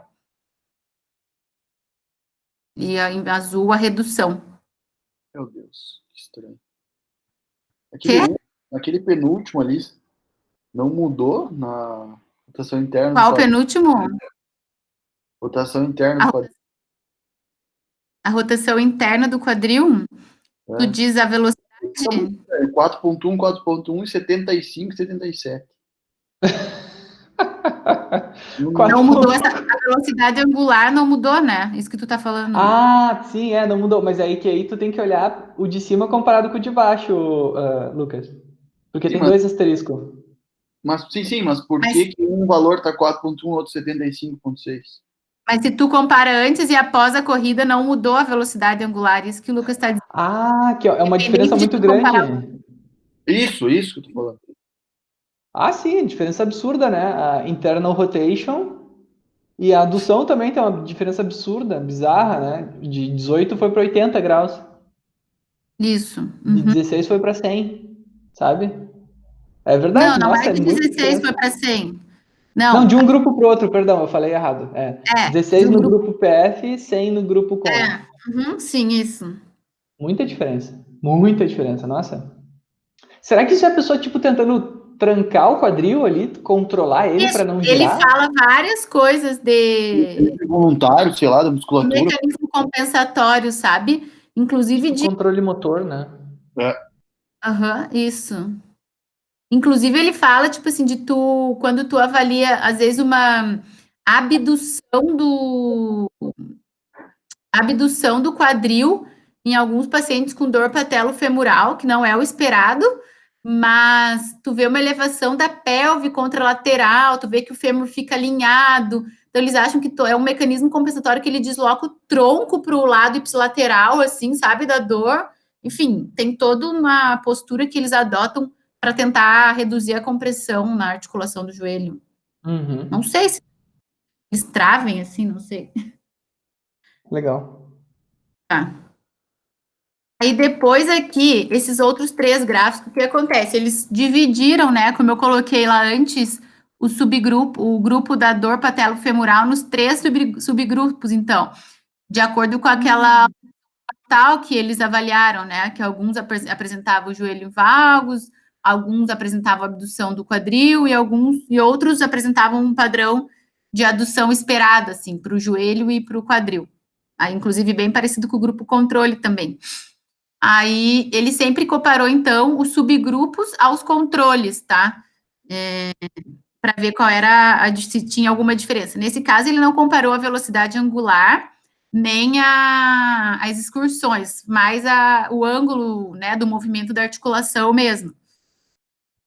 E em azul, a redução. Meu Deus, que estranho. Aquele penúltimo ali não mudou na rotação interna? Qual o penúltimo? Rotação interna do quadril. A rotação interna do quadril? Tu diz a velocidade? 4.1, 4.1 e 75, 77. Não mudou a velocidade angular, não mudou, né? Isso que tu tá falando. Ah, sim, não mudou. Mas aí tu tem que olhar o de cima comparado com o de baixo, Lucas. Porque sim, tem dois asteriscos. Mas por que um valor tá 4.1 e outro 75.6? Mas se tu compara antes e após a corrida, não mudou a velocidade angular. Isso que o Lucas está dizendo. Ah, que é uma diferença muito grande. Isso que eu tô falando. Ah, sim, diferença absurda, né? A internal rotation e a adução também tem uma diferença absurda, bizarra, né? De 18 foi para 80 graus. Isso. De 16 foi para 100, sabe? É verdade, não nossa, é de 16 foi para 100. Não, de um grupo para o outro, perdão, eu falei errado. 16 no grupo PF, 100 no grupo com. Sim, isso. Muita diferença, nossa. Será que isso é a pessoa, tipo, tentando trancar o quadril ali, controlar ele para não girar? Ele fala várias coisas de voluntário, sei lá, da musculatura. Mecanismo compensatório, sabe? Inclusive de controle motor, né? Isso. Inclusive ele fala, tipo assim, quando tu avalia, às vezes, uma abdução do quadril em alguns pacientes com dor patelofemoral, que não é o esperado, mas tu vê uma elevação da pelve contralateral, tu vê que o fêmur fica alinhado, então eles acham que é um mecanismo compensatório que ele desloca o tronco para o lado ipsilateral, assim, sabe, da dor. Enfim, tem toda uma postura que eles adotam para tentar reduzir a compressão na articulação do joelho. Uhum. Não sei se eles travem, assim, não sei. Legal. Tá. Aí depois aqui, esses outros 3 gráficos, o que acontece? Eles dividiram, né, como eu coloquei lá antes, o grupo da dor patelofemoral nos 3 subgrupos, então, de acordo com aquela tal que eles avaliaram, né, que alguns apresentavam o joelho em valgos, alguns apresentavam abdução do quadril e outros apresentavam um padrão de adução esperada, assim, para o joelho e para o quadril. Aí, inclusive, bem parecido com o grupo controle também. Aí, ele sempre comparou, então, os subgrupos aos controles, tá? Para ver qual era, se tinha alguma diferença. Nesse caso, ele não comparou a velocidade angular, nem as excursões, mas o ângulo, né, do movimento da articulação mesmo.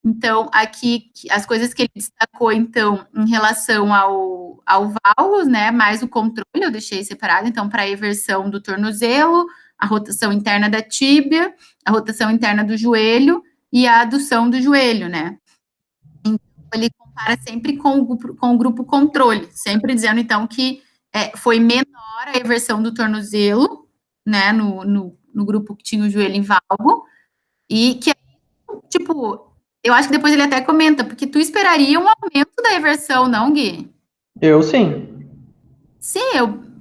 Então, aqui, as coisas que ele destacou, então, em relação ao valgus, né, mais o controle, eu deixei separado, então, para a eversão do tornozelo, a rotação interna da tíbia, a rotação interna do joelho e a adução do joelho, né. Então, ele compara sempre com o grupo controle, sempre dizendo, então, que foi menor a eversão do tornozelo, né, no grupo que tinha o joelho em valgo, e que, tipo, eu acho que depois ele até comenta, porque tu esperaria um aumento da eversão, não, Gui? Eu sim. Sim,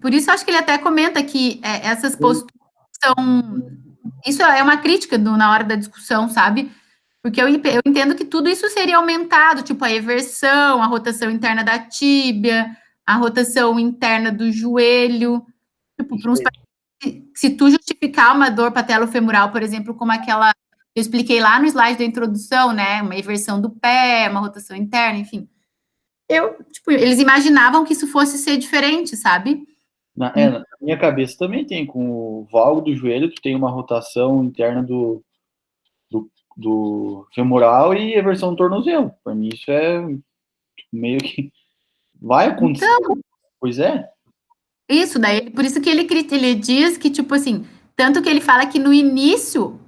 por isso eu acho que ele até comenta que essas posturas são... Isso é uma crítica na hora da discussão, sabe? Porque eu entendo que tudo isso seria aumentado, tipo a eversão, a rotação interna da tíbia, a rotação interna do joelho. Tipo, para uns se tu justificar uma dor patelofemoral, por exemplo, como aquela eu expliquei lá no slide da introdução, né? Uma eversão do pé, uma rotação interna, enfim. Eles imaginavam que isso fosse ser diferente, sabe? Na minha cabeça também tem, com o valgo do joelho, tu tem uma rotação interna do femoral e eversão do tornozelo. Para mim, isso é meio que vai acontecer. Então, Pois é. isso, daí, por isso que ele diz que, tipo assim, tanto que ele fala que no início,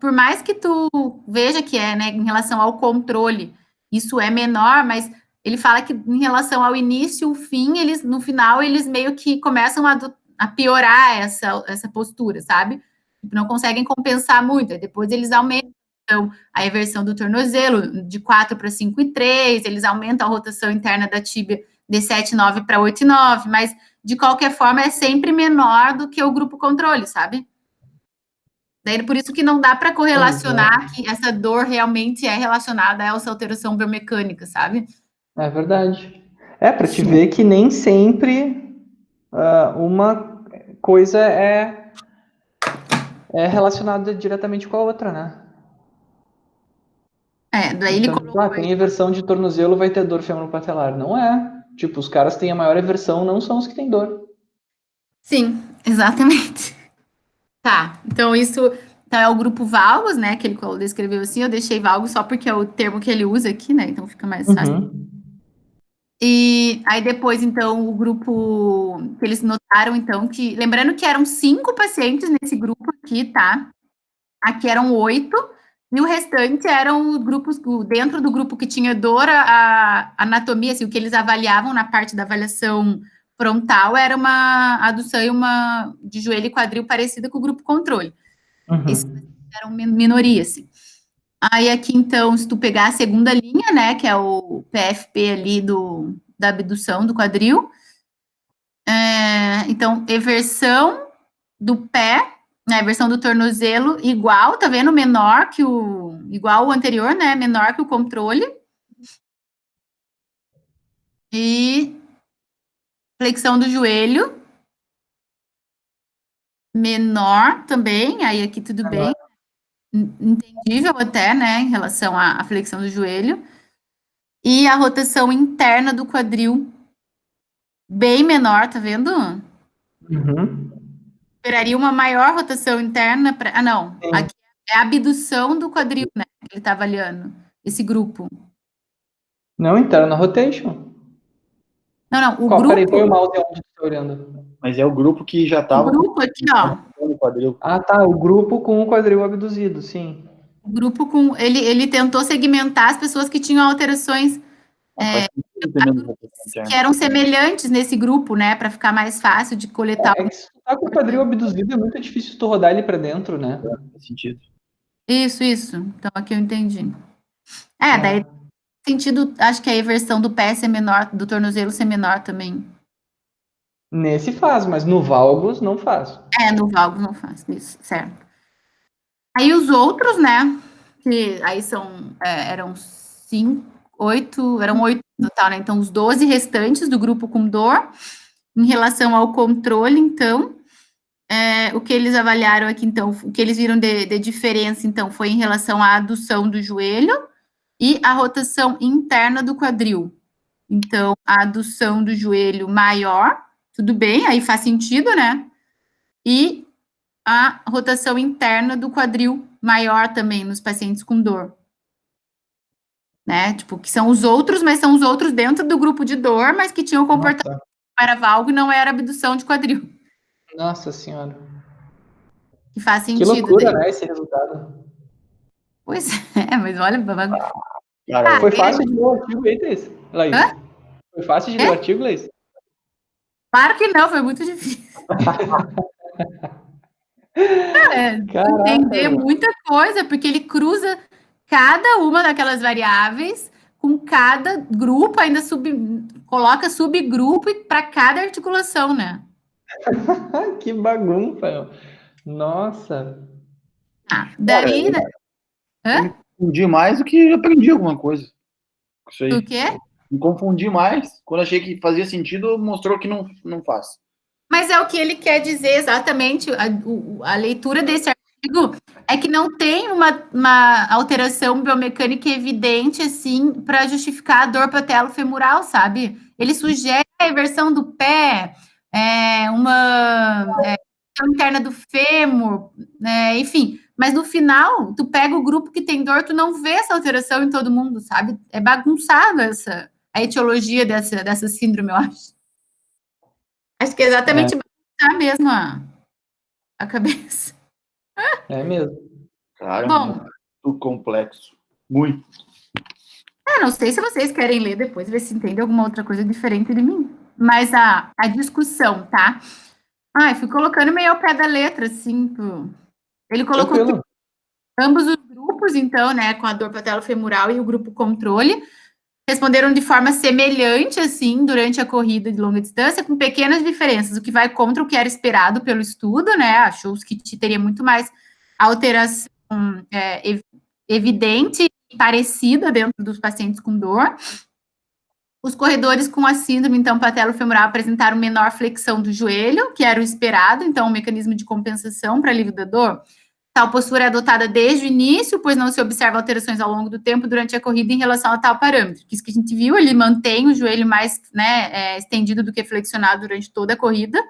por mais que tu veja que né, em relação ao controle, isso é menor, mas ele fala que em relação ao início, o fim, no final, eles meio que começam a piorar essa postura, sabe? Não conseguem compensar muito, aí depois eles aumentam a eversão do tornozelo de 4 para 5,3, eles aumentam a rotação interna da tíbia de 7,9 para 8,9, mas de qualquer forma é sempre menor do que o grupo controle, sabe? Daí por isso que não dá para correlacionar que essa dor realmente é relacionada a essa alteração biomecânica, sabe? É verdade. Para te ver que nem sempre uma coisa é relacionada diretamente com a outra, né? Daí ele então, colocou... tem eversão de tornozelo, vai ter dor femoropatelar. Não é. Tipo, os caras têm a maior eversão, não são os que têm dor. Sim, exatamente. Tá, então então é o grupo valgos, né, que ele descreveu assim, eu deixei valgos só porque é o termo que ele usa aqui, né, então fica mais fácil. E aí depois, então, o grupo que eles notaram, então, que... Lembrando que eram 5 pacientes nesse grupo aqui, tá? Aqui eram 8, e o restante eram os grupos... Dentro do grupo que tinha dor, a anatomia, assim, o que eles avaliavam na parte da avaliação frontal era uma adução e uma de joelho e quadril parecida com o grupo controle. Esses eram minoria, assim. Aí aqui, então, se tu pegar a segunda linha, né, que é o PFP ali da abdução do quadril, então, eversão do pé, né, eversão do tornozelo igual, tá vendo? Menor que igual o anterior, né, menor que o controle. E flexão do joelho, menor também, aí aqui tudo bem. Entendível até, né, em relação à flexão do joelho. E a rotação interna do quadril, bem menor, tá vendo? Esperaria uma maior rotação interna para... Ah, não. Sim. Aqui é a abdução do quadril, né? Que ele tá avaliando, esse grupo. Não, interna rotation. Não, o grupo... Peraí, põe o mouse onde tu tá olhando. Mas é o grupo que já tava... O grupo aqui, ó. Ah, tá, o grupo com o quadril abduzido, sim. O grupo com... Ele tentou segmentar as pessoas que tinham alterações que eram semelhantes nesse grupo, né? Para ficar mais fácil de coletar. É que se tu tá com o quadril abduzido, é muito difícil tu rodar ele para dentro, né? Faz sentido. Isso. Então aqui eu entendi. Daí sentido, acho que a eversão do pé ser menor, do tornozelo ser menor também. Nesse faz, mas no valgus não faz. No valgus não faz, isso, certo. Aí os outros, né, que aí eram 8 no total, né, então os 12 restantes do grupo com dor, em relação ao controle, então, o que eles avaliaram aqui, então, o que eles viram de diferença, então, foi em relação à adução do joelho e a rotação interna do quadril. Então, a adução do joelho maior, tudo bem, aí faz sentido, né? E a rotação interna do quadril maior também nos pacientes com dor. Né? Tipo, que são os outros, mas são os outros dentro do grupo de dor, mas que tinham comportamento que era valgo e não era abdução de quadril. Nossa senhora. Que faz sentido. Que loucura, né, esse resultado. Pois é, mas olha... Foi fácil de ler o artigo, Laís? Foi fácil de ler o artigo, Laís? Claro que não, foi muito difícil. Entender muita coisa, porque ele cruza cada uma daquelas variáveis com cada grupo, ainda coloca subgrupo para cada articulação, né? Que bagunça! Nossa! Daí... Eu me confundi mais do que aprendi alguma coisa. Isso aí. O quê? Me confundi mais. Quando achei que fazia sentido, mostrou que não faz. Mas é o que ele quer dizer exatamente, a leitura desse artigo é que não tem uma alteração biomecânica evidente, assim, para justificar a dor patelofemoral, sabe? Ele sugere a inversão do pé, uma interna do fêmur, né? Enfim, mas no final, tu pega o grupo que tem dor, tu não vê essa alteração em todo mundo, sabe? É bagunçado a etiologia dessa síndrome, eu acho. Acho que é exatamente bagunçar mesmo a cabeça. É mesmo. Cara, Bom, muito complexo. Muito. não sei se vocês querem ler depois, ver se entende alguma outra coisa diferente de mim. Mas a discussão, tá? Fui colocando meio ao pé da letra, assim. Ele colocou ambos os grupos, então, né, com a dor patelofemoral e o grupo controle, responderam de forma semelhante, assim, durante a corrida de longa distância, com pequenas diferenças, o que vai contra o que era esperado pelo estudo, né? Achou que teria muito mais alteração evidente e parecida dentro dos pacientes com dor. Os corredores com a síndrome, então, patelofemoral apresentaram menor flexão do joelho, que era o esperado, então, um mecanismo de compensação para alívio da dor. Tal postura é adotada desde o início, pois não se observa alterações ao longo do tempo durante a corrida em relação a tal parâmetro. Isso que a gente viu, ele mantém o joelho mais estendido do que flexionado durante toda a corrida.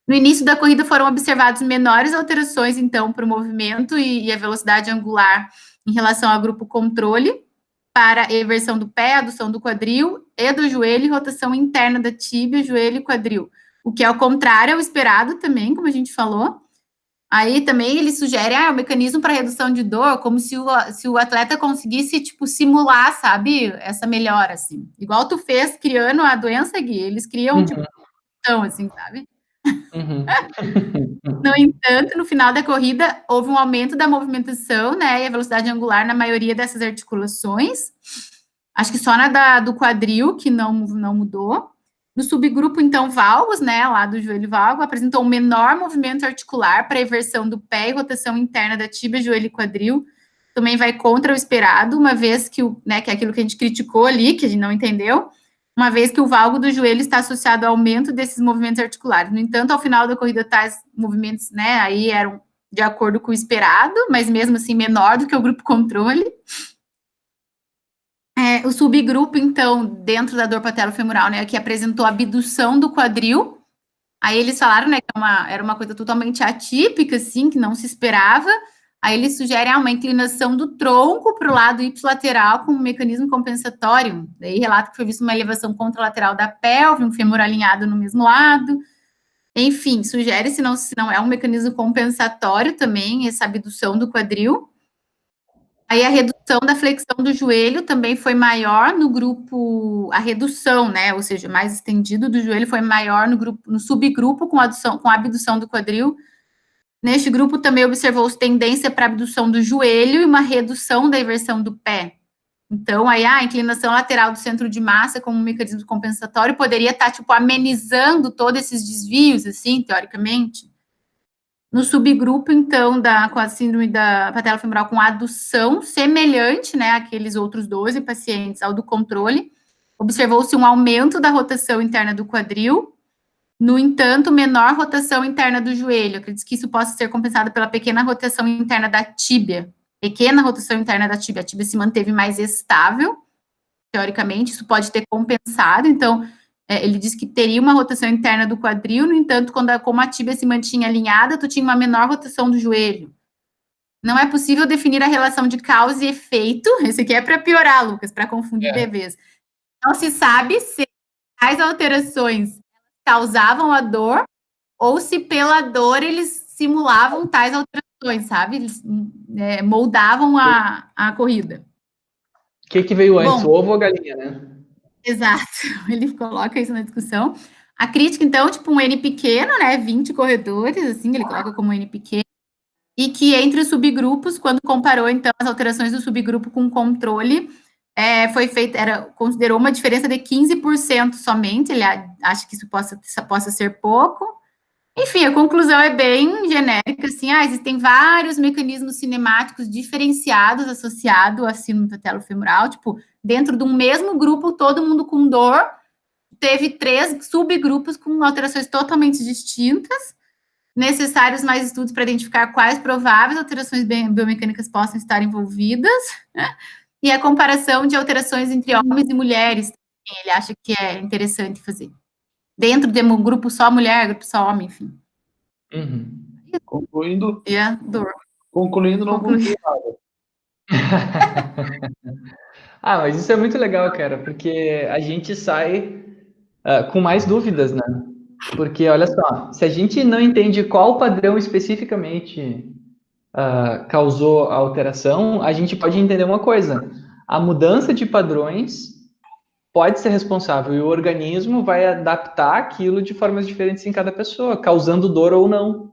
No início da corrida foram observadas menores alterações, então, para o movimento e a velocidade angular em relação ao grupo controle, para eversão do pé, adução do quadril e do joelho e rotação interna da tíbia, joelho e quadril. O que é o contrário ao esperado também, como a gente falou. Aí também ele sugere o mecanismo para redução de dor, como se o atleta conseguisse, tipo, simular, sabe, essa melhora, assim. Igual tu fez criando a doença, Gui, eles criam, tipo, assim, sabe? No entanto, no final da corrida, houve um aumento da movimentação, né, e a velocidade angular na maioria dessas articulações. Acho que só na do quadril, que não mudou. No subgrupo, então, valgos, né, lá do joelho valgo, apresentou um menor movimento articular para eversão do pé e rotação interna da tíbia, joelho e quadril. Também vai contra o esperado, uma vez que, que é aquilo que a gente criticou ali, que a gente não entendeu, uma vez que o valgo do joelho está associado ao aumento desses movimentos articulares. No entanto, ao final da corrida, tais movimentos, né, aí eram de acordo com o esperado, mas mesmo assim menor do que o grupo controle. O subgrupo, então, dentro da dor patelofemoral, né, que apresentou abdução do quadril. Aí eles falaram, né, que era uma coisa totalmente atípica, assim, que não se esperava. Aí eles sugerem uma inclinação do tronco para o lado ipsilateral com um mecanismo compensatório. Daí relata que foi vista uma elevação contralateral da pelve, um fêmur alinhado no mesmo lado. Enfim, sugere se não é um mecanismo compensatório também, essa abdução do quadril. Aí a redução da flexão do joelho também foi maior no grupo, a redução, né, ou seja, mais estendido do joelho foi maior no subgrupo com abdução do quadril. Neste grupo também observou-se tendência para abdução do joelho e uma redução da eversão do pé. Então, aí a inclinação lateral do centro de massa como um mecanismo compensatório poderia estar, tipo, amenizando todos esses desvios, assim, teoricamente. No subgrupo, então, com a síndrome da patelofemoral com adução semelhante, né, àqueles outros 12 pacientes ao do controle, observou-se um aumento da rotação interna do quadril, no entanto, menor rotação interna do joelho. Acredito que isso possa ser compensado pela pequena rotação interna da tíbia. Pequena rotação interna da tíbia. A tíbia se manteve mais estável, teoricamente, isso pode ter compensado, então, ele diz que teria uma rotação interna do quadril, no entanto, como a tíbia se mantinha alinhada, tu tinha uma menor rotação do joelho. Não é possível definir a relação de causa e efeito, esse aqui é para piorar, Lucas, para confundir de vez. Não se sabe se as alterações causavam a dor ou se pela dor eles simulavam tais alterações, sabe? Eles moldavam a corrida. O que veio antes, o ovo ou a galinha, né? Exato, ele coloca isso na discussão. A crítica, então, tipo, um N pequeno, né, 20 corredores, assim, ele coloca como N pequeno, e que entre os subgrupos, quando comparou, então, as alterações do subgrupo com o controle, foi feita, considerou uma diferença de 15% somente, ele acha que isso possa ser pouco. Enfim, a conclusão é bem genérica, assim, existem vários mecanismos cinemáticos diferenciados associados à síndrome patelofemoral, tipo, dentro de um mesmo grupo, todo mundo com dor, teve 3 subgrupos com alterações totalmente distintas, necessários mais estudos para identificar quais prováveis alterações biomecânicas possam estar envolvidas, e a comparação de alterações entre homens e mulheres, ele acha que é interessante fazer. dentro de um grupo só mulher, grupo só homem, enfim. Concluindo. E a dor. Concluindo, não concluí nada. Mas isso é muito legal, cara, porque a gente sai com mais dúvidas, né? Porque, olha só, se a gente não entende qual padrão especificamente causou a alteração, a gente pode entender uma coisa: a mudança de padrões pode ser responsável e o organismo vai adaptar aquilo de formas diferentes em cada pessoa, causando dor ou não.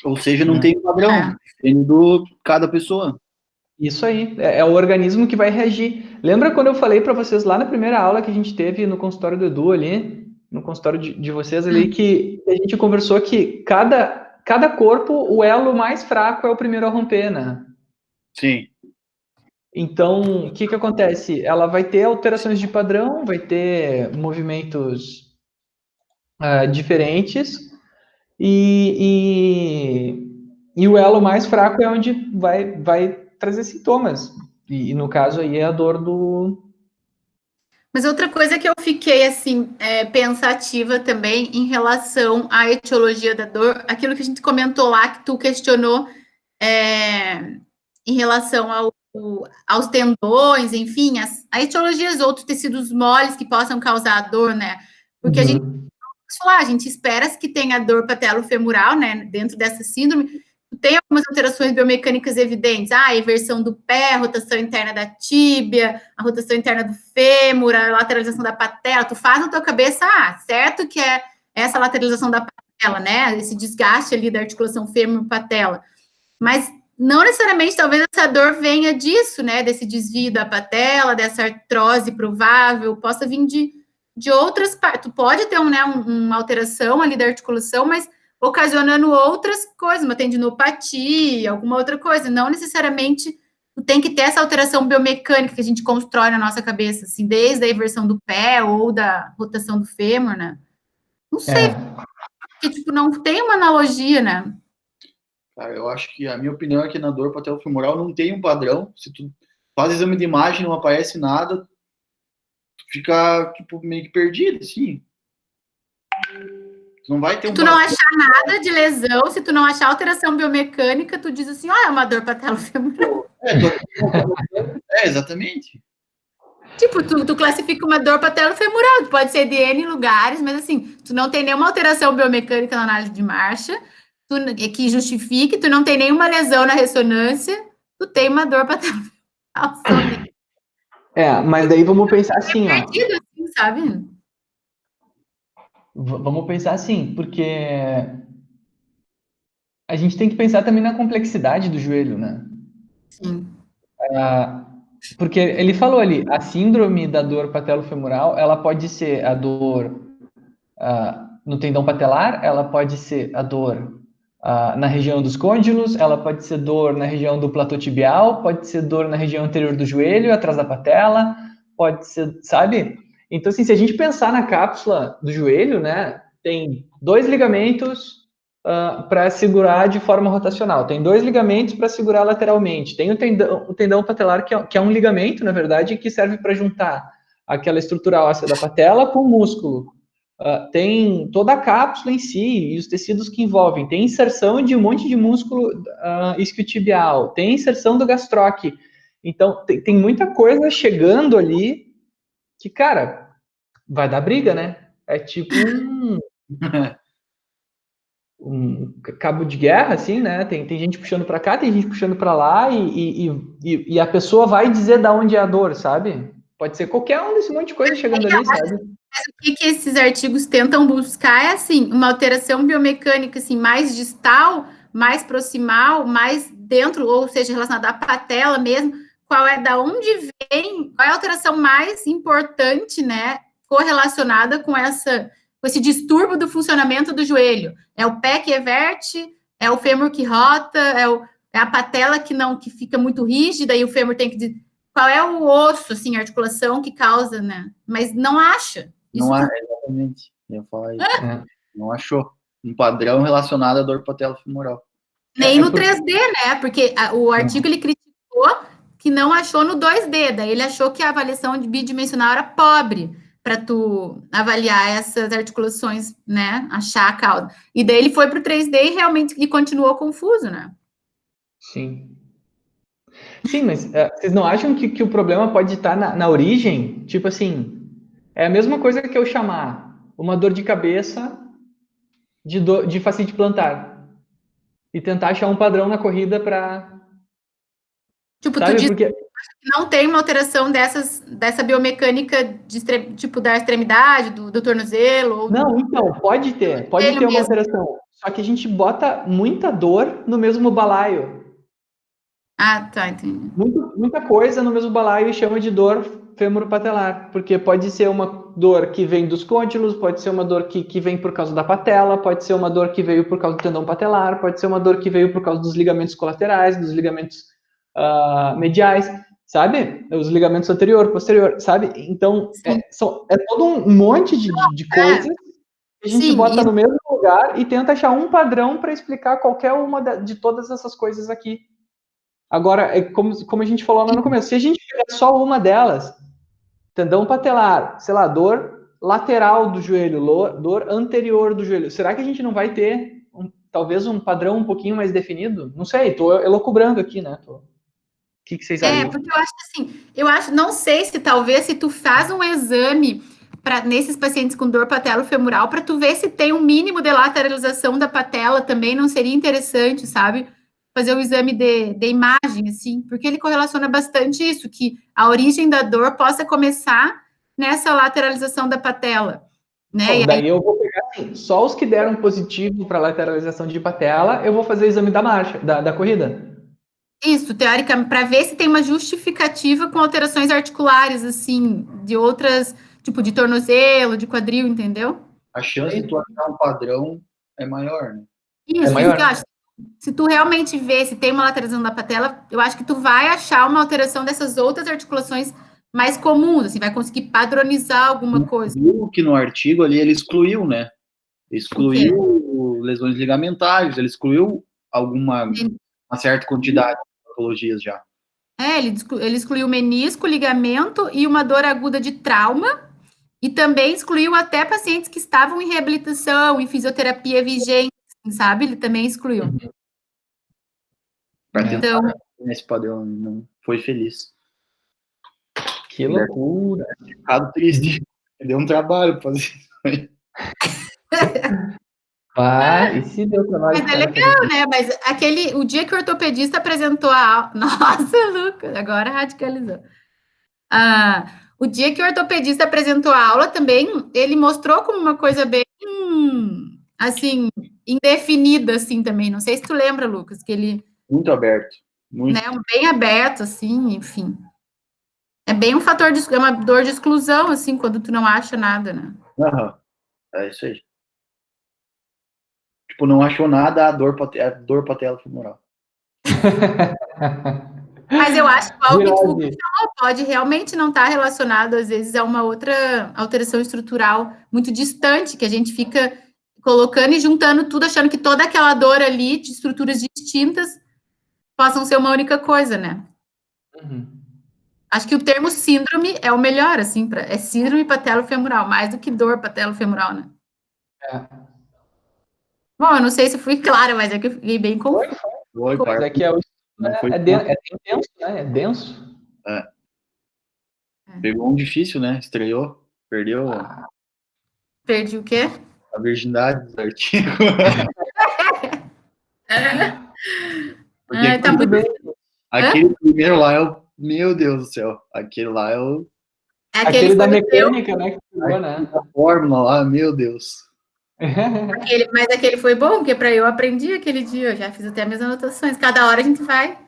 Ou seja, não tem um padrão, depende de cada pessoa. Isso aí, é o organismo que vai reagir. Lembra quando eu falei para vocês lá na primeira aula que a gente teve no consultório do Edu ali, no consultório de vocês ali, que a gente conversou que cada corpo, o elo mais fraco é o primeiro a romper, né? Sim. Então, o que acontece? Ela vai ter alterações de padrão, vai ter movimentos diferentes, e o elo mais fraco é onde vai trazer sintomas. E no caso aí é a dor do... Mas outra coisa que eu fiquei, assim, pensativa também em relação à etiologia da dor, aquilo que a gente comentou lá, que tu questionou em relação aos tendões, enfim, a etiologia dos outros tecidos moles que possam causar dor, né? Porque a gente espera que tenha dor patelofemoral, né, dentro dessa síndrome. Tem algumas alterações biomecânicas evidentes, a inversão do pé, a rotação interna da tíbia, a rotação interna do fêmur, a lateralização da patela. Tu faz na tua cabeça, certo que é essa lateralização da patela, né, esse desgaste ali da articulação fêmur-patela. Mas não necessariamente, talvez essa dor venha disso, né, desse desvio da patela, dessa artrose provável, possa vir de outras partes. Tu pode ter uma alteração ali da articulação, mas ocasionando outras coisas, uma tendinopatia, alguma outra coisa. Não necessariamente tu tem que ter essa alteração biomecânica que a gente constrói na nossa cabeça, assim, desde a inversão do pé ou da rotação do fêmur, né? Não sei. Porque, tipo, não tem uma analogia, né? Cara, eu acho que a minha opinião é que na dor patelofemoral não tem um padrão. Se tu faz exame de imagem, não aparece nada, tu fica, tipo, meio que perdido, assim. Tu não vai ter se tu não achar nada de lesão, se tu não achar alteração biomecânica, tu diz assim, é uma dor patelofemoral. Exatamente. Tipo, tu classifica uma dor patelofemoral, pode ser de N lugares, mas assim, tu não tem nenhuma alteração biomecânica na análise de marcha, que justifique, tu não tem nenhuma lesão na ressonância, tu tem uma dor patelofemoral. Mas daí vamos pensar assim, perdido, assim, sabe? Vamos pensar assim, porque a gente tem que pensar também na complexidade do joelho, né? Sim. Porque ele falou ali, a síndrome da dor patelofemoral, ela pode ser a dor no tendão patelar, ela pode ser a dor na região dos côndilos, ela pode ser dor na região do platô tibial, pode ser dor na região anterior do joelho, atrás da patela, pode ser, sabe? Então, assim, se a gente pensar na cápsula do joelho, né, tem 2 ligamentos para segurar de forma rotacional, tem 2 ligamentos para segurar lateralmente, tem o tendão patelar, que é um ligamento, na verdade, que serve para juntar aquela estrutura óssea da patela com o músculo. Tem toda a cápsula em si e os tecidos que envolvem, tem inserção de um monte de músculo isquiotibial, tem inserção do gastroc. Então, tem muita coisa chegando ali que, cara, vai dar briga, né? É tipo um cabo de guerra, assim, né? Tem gente puxando para cá, tem gente puxando para lá, e a pessoa vai dizer da onde é a dor, sabe? Pode ser qualquer desse monte de coisa chegando ali, sabe? Mas o que esses artigos tentam buscar é, assim, uma alteração biomecânica, assim, mais distal, mais proximal, mais dentro, ou seja, relacionada à patela mesmo, da onde vem, qual é a alteração mais importante, né, correlacionada com esse distúrbio do funcionamento do joelho. É o pé que everte, é o fêmur que rota, é a patela que fica muito rígida e o fêmur tem que... Qual é o osso, assim, a articulação que causa, né? Mas não acha. Não há, exatamente. Eu ia falar isso. Não achou um padrão relacionado à dor patelofemoral. Nem no 3D, né? Porque o artigo ele criticou que não achou no 2D, daí ele achou que a avaliação bidimensional era pobre. para tu avaliar essas articulações, né? Achar a cauda. E daí ele foi para o 3D e realmente e continuou confuso, né? Sim. Sim, mas vocês não acham que o problema pode estar na origem? Tipo assim, é a mesma coisa que eu chamar uma dor de cabeça de fascite plantar e tentar achar um padrão na corrida para... Tipo, tu Sabe? diz Porque... que não tem uma alteração dessa biomecânica tipo da extremidade, do tornozelo? Ou Não, então, pode ter uma mesmo. alteração. Só que a gente bota muita dor no mesmo balaio. Ah, tá, entendi. Muita coisa no mesmo balaio e chama de dor femoropatelar, porque pode ser uma dor que vem dos côndilos, pode ser uma dor que vem por causa da patela, pode ser uma dor que veio por causa do tendão patelar, pode ser uma dor que veio por causa dos ligamentos colaterais, dos ligamentos mediais, sabe? Os ligamentos anterior, posterior, sabe? Então, é todo um monte de coisas que a gente bota no mesmo lugar e tenta achar um padrão para explicar qualquer uma de todas essas coisas aqui. Agora, como a gente falou lá no começo, se a gente pegar só uma delas, tendão patelar, sei lá, dor lateral do joelho, dor anterior do joelho, será que a gente não vai ter talvez um padrão um pouquinho mais definido? Não sei, tô elucubrando aqui, né? O que vocês acham? Porque eu acho, não sei se talvez se tu faz um exame nesses pacientes com dor patelofemoral, para tu ver se tem um mínimo de lateralização da patela também, não seria interessante, sabe? Fazer o exame de imagem, assim, porque ele correlaciona bastante isso, que a origem da dor possa começar nessa lateralização da patela, né? Bom, daí eu vou pegar assim, só os que deram positivo para lateralização de patela, eu vou fazer o exame da marcha, da corrida. Isso, teoricamente, para ver se tem uma justificativa com alterações articulares, assim, de outras, tipo de tornozelo, de quadril, entendeu? A chance de tu achar um padrão é maior, né? Isso que eu acho. Se tu realmente vê se tem uma lateralização da patela, eu acho que tu vai achar uma alteração dessas outras articulações mais comuns, assim, vai conseguir padronizar alguma coisa. Viu que no artigo ali ele excluiu, né? Excluiu lesões ligamentares, ele excluiu uma certa quantidade de patologias já. Ele excluiu menisco, ligamento e uma dor aguda de trauma, e também excluiu até pacientes que estavam em reabilitação, em fisioterapia vigente, sabe? Ele também excluiu. Para tentar esse padrão, não foi feliz. Que loucura! Ficado triste. Deu um trabalho fazer isso aí. E se deu trabalho... Mas é legal, né? Mas o dia que o ortopedista apresentou a aula... Nossa, Lucas, agora radicalizou. O dia que o ortopedista apresentou a aula também, ele mostrou como uma coisa bem, assim, indefinida, assim, também. Não sei se tu lembra, Lucas, que ele... Muito aberto. Muito. Né, bem aberto, assim, enfim. É bem um fator é uma dor de exclusão, assim, quando tu não acha nada, né? É isso aí. Tipo, não achou nada, a dor patelofemoral. Mas eu acho que algo que tu falou pode realmente não estar relacionado, às vezes, a uma outra alteração estrutural muito distante, que a gente fica colocando e juntando tudo, achando que toda aquela dor ali, de estruturas distintas, possam ser uma única coisa, né? Acho que o termo síndrome é o melhor, assim, é síndrome patelofemoral, mais do que dor patelofemoral, né? Bom, eu não sei se fui clara, mas é que eu fiquei bem confusa. Mas é que é denso, né? É denso. Pegou um difícil, né? Estreou, perdeu. Perdi o quê? A virgindade do artigo. Tá muito bem. Aquele primeiro lá meu Deus do céu. Aquele lá aquele da mecânica, né? Que pegou, né? A fórmula lá, meu Deus. Mas aquele foi bom, porque para eu aprendi aquele dia, eu já fiz até minhas anotações. Cada hora a gente vai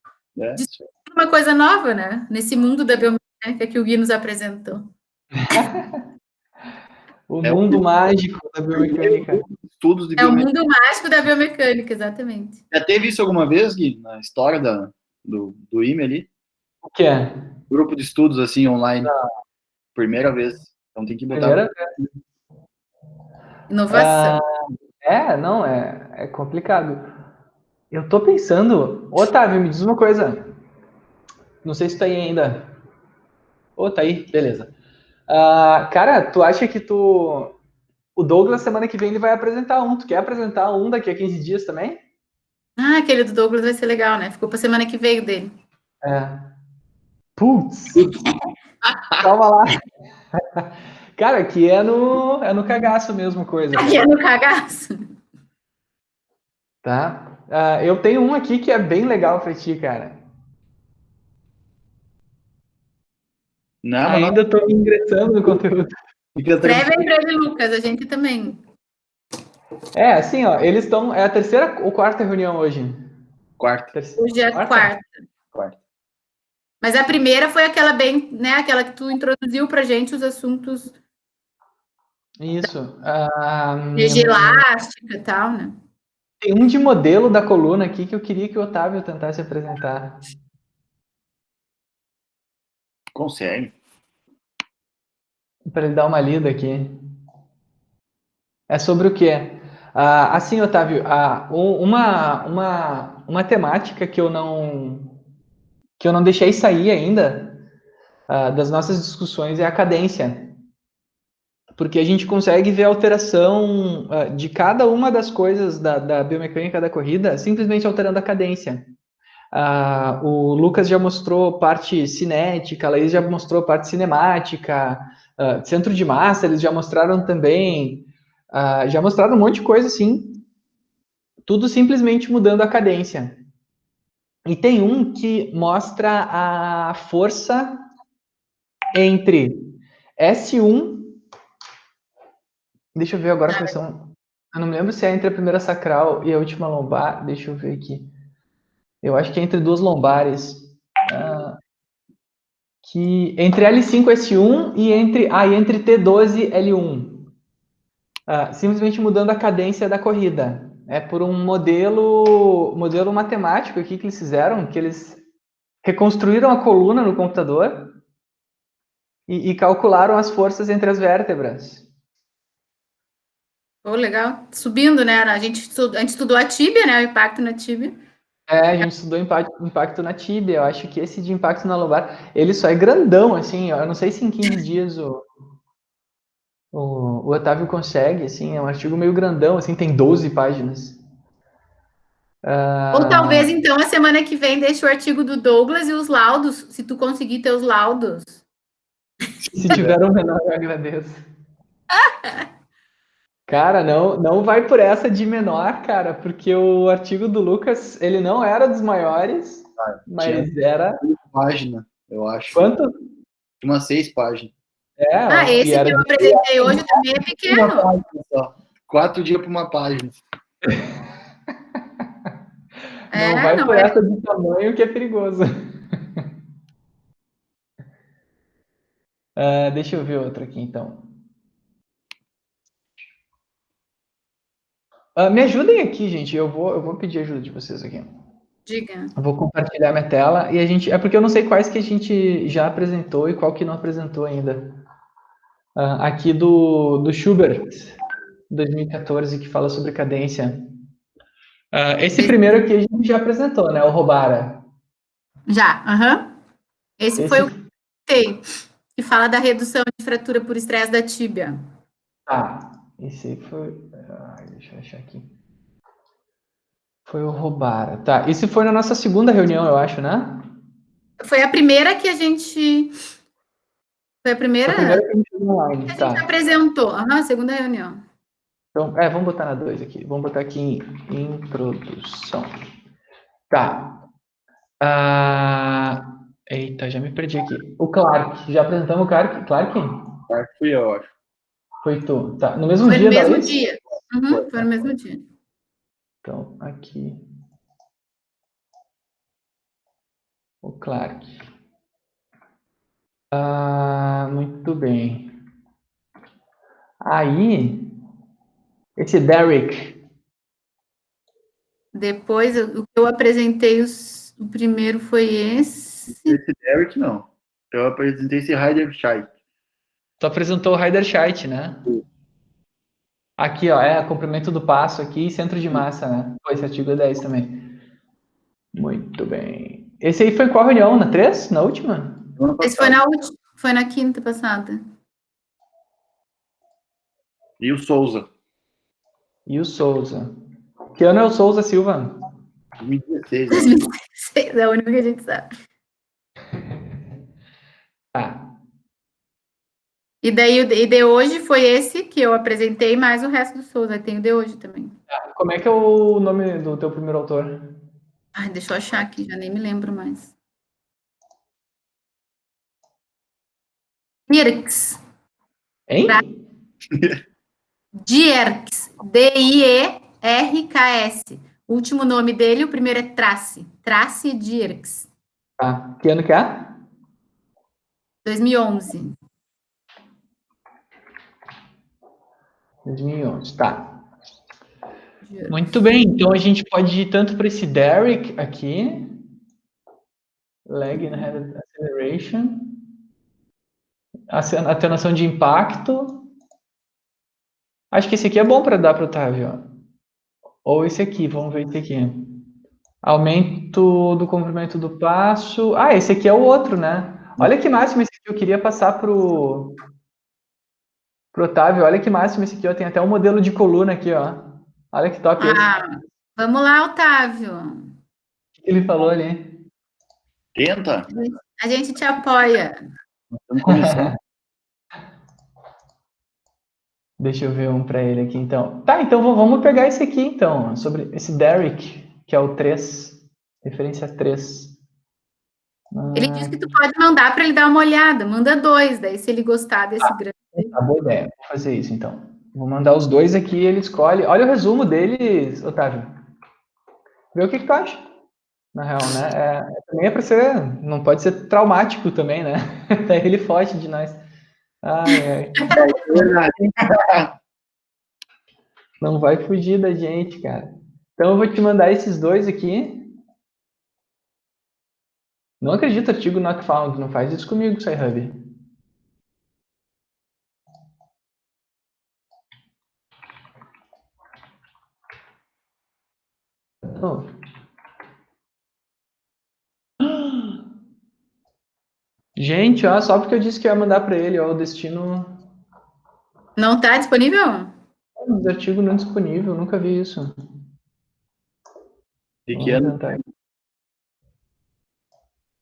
descobrir uma coisa nova, né? Nesse mundo da biomecânica que o Gui nos apresentou. O mundo mágico da biomecânica. Estudos de o mundo mágico da biomecânica, exatamente. Já teve isso alguma vez, Gui, na história do IME ali? O que é? Grupo de estudos, assim, online. Primeira vez. Então tem que botar. Primeira vez. Inovação. Não, é complicado. Eu tô pensando... Otávio, me diz uma coisa. Não sei se tá aí ainda. Tá aí, beleza. Cara, tu acha que o Douglas, semana que vem, ele vai apresentar um. Tu quer apresentar um daqui a 15 dias também? Aquele do Douglas vai ser legal, né? Ficou pra semana que veio dele. Putz! Calma lá. Cara, aqui é no cagaço mesmo coisa. Aqui é no cagaço. Tá? Eu tenho um aqui que é bem legal pra ti, cara. Não, Ainda tô ingressando no conteúdo. Escreve aí pra ele, Lucas, a gente também. Assim, ó, eles estão. É a terceira ou quarta reunião hoje? Quarta. Hoje é a quarta. Mas a primeira foi aquela bem, né? Aquela que tu introduziu pra gente os assuntos. Isso. De elástica e tal, né? Tem um de modelo da coluna aqui que eu queria que o Otávio tentasse apresentar. Consegue. Para ele dar uma lida aqui. É sobre o quê? Assim, Otávio, uma temática que eu não deixei sair ainda das nossas discussões é a cadência. Porque a gente consegue ver a alteração de cada uma das coisas da biomecânica da corrida simplesmente alterando a cadência. O Lucas já mostrou parte cinética, a Laís já mostrou parte cinemática, centro de massa eles já mostraram também, já mostraram um monte de coisa assim, tudo simplesmente mudando a cadência. E tem um que mostra a força entre S1, deixa eu ver agora quais são, eu não me lembro se é entre a primeira sacral e a última lombar, deixa eu ver aqui, eu acho que é entre duas lombares, que entre L5 S1 e entre T12 L1, simplesmente mudando a cadência da corrida. É por um modelo matemático aqui que eles fizeram, que eles reconstruíram a coluna no computador e calcularam as forças entre as vértebras. Legal. Subindo, né? A gente estudou a tíbia, né? O impacto na tíbia. A gente estudou impacto na tíbia. Eu acho que esse de impacto na lombar, ele só é grandão, assim. Eu não sei se em 15 dias o Otávio consegue, assim. É um artigo meio grandão, assim. Tem 12 páginas. Ou talvez, então, a semana que vem deixe o artigo do Douglas e os laudos, se tu conseguir ter os laudos. Se tiver um menor, eu agradeço. Cara, não vai por essa de menor, cara, porque o artigo do Lucas, ele não era dos maiores, mas era... Página, eu acho. Quanto? Umas 6 páginas. Esse que eu apresentei hoje também é pequeno. 4 dias para uma página. Não vai por essa de tamanho que é perigoso. Deixa eu ver outro aqui, então. Me ajudem aqui, gente. Eu vou pedir ajuda de vocês aqui. Diga. Eu vou compartilhar minha tela e a gente... É porque eu não sei quais que a gente já apresentou e qual que não apresentou ainda. Aqui do Schubert, 2014, que fala sobre cadência. Esse primeiro aqui a gente já apresentou, né? O Robara. Já, Esse foi o que fala da redução de fratura por estresse da tíbia. Esse foi... deixa eu achar aqui. Foi o Robara. Tá, esse foi na nossa segunda reunião, eu acho, né? Foi a primeira que a gente... Foi a primeira que a gente online, que a gente apresentou. Segunda reunião. Então, vamos botar na 2 aqui. Vamos botar aqui em introdução. Tá. Eita, já me perdi aqui. O Clark. Já apresentamos o Clark? Clark fui eu, acho. Foi tu. Tá. No mesmo dia, Foi no mesmo dia. Foi no mesmo dia. Então, aqui. O Clark. Muito bem. Aí, esse Derek. Depois, o que eu apresentei, o primeiro foi esse. Esse Derek, não. Eu apresentei esse Heiderscheid. Tu apresentou o Heiderscheid, né? Sim. Aqui, ó, comprimento do passo aqui, centro de massa, né? Esse artigo é 10 também. Muito bem. Esse aí foi em qual reunião? Na 3? Na última? Esse foi na última. Foi na quinta passada. E o Souza? E o Souza. Que ano é o Souza Silva? 2016. 2016 é o único que a gente sabe. Tá. E daí o de hoje foi esse que eu apresentei, mais o resto do Souza. Tem o de hoje também. Como é que é o nome do teu primeiro autor? Ai, deixa eu achar aqui, já nem me lembro mais. Dirks. Hein? Dierks. Dierks. O último nome dele, o primeiro é Trace. Trace Dierks. Tá. Que ano que é? 2011. 2011, tá. Muito bem, então a gente pode ir tanto para esse Derek aqui, Lag and Head Acceleration, atenuação de impacto. Acho que esse aqui é bom para dar para o Otávio. Ou esse aqui, vamos ver esse aqui. Aumento do comprimento do passo. Ah, esse aqui é o outro, né? Olha que máximo esse aqui, eu queria passar pro Otávio. Olha que máximo esse aqui, ó. Tem até um modelo de coluna aqui, ó. Olha que top esse. Vamos lá, Otávio. O que ele falou ali? Tenta. A gente te apoia. Estamos começando. Deixa eu ver um para ele aqui, então. Tá, então vamos pegar esse aqui, então. Sobre esse Derek, que é o 3. Referência 3. Ele disse que tu pode mandar para ele dar uma olhada. Manda 2, daí se ele gostar desse grande. Tá, boa ideia. Vou fazer isso, então. Vou mandar os dois aqui, ele escolhe. Olha o resumo deles, Otávio. Vê o que tu acha. Na real, né? Também é para ser. Não pode ser traumático também, né? Daí ele foge de nós. Ai. Não vai fugir da gente, cara. Então eu vou te mandar esses dois aqui. Não acredito, artigo not found. Não faz isso comigo, SciHub. Oh. Gente, ó, só porque eu disse que eu ia mandar para ele, ó, o destino. Não está disponível? Os artigos não disponível, nunca vi isso. E que ano?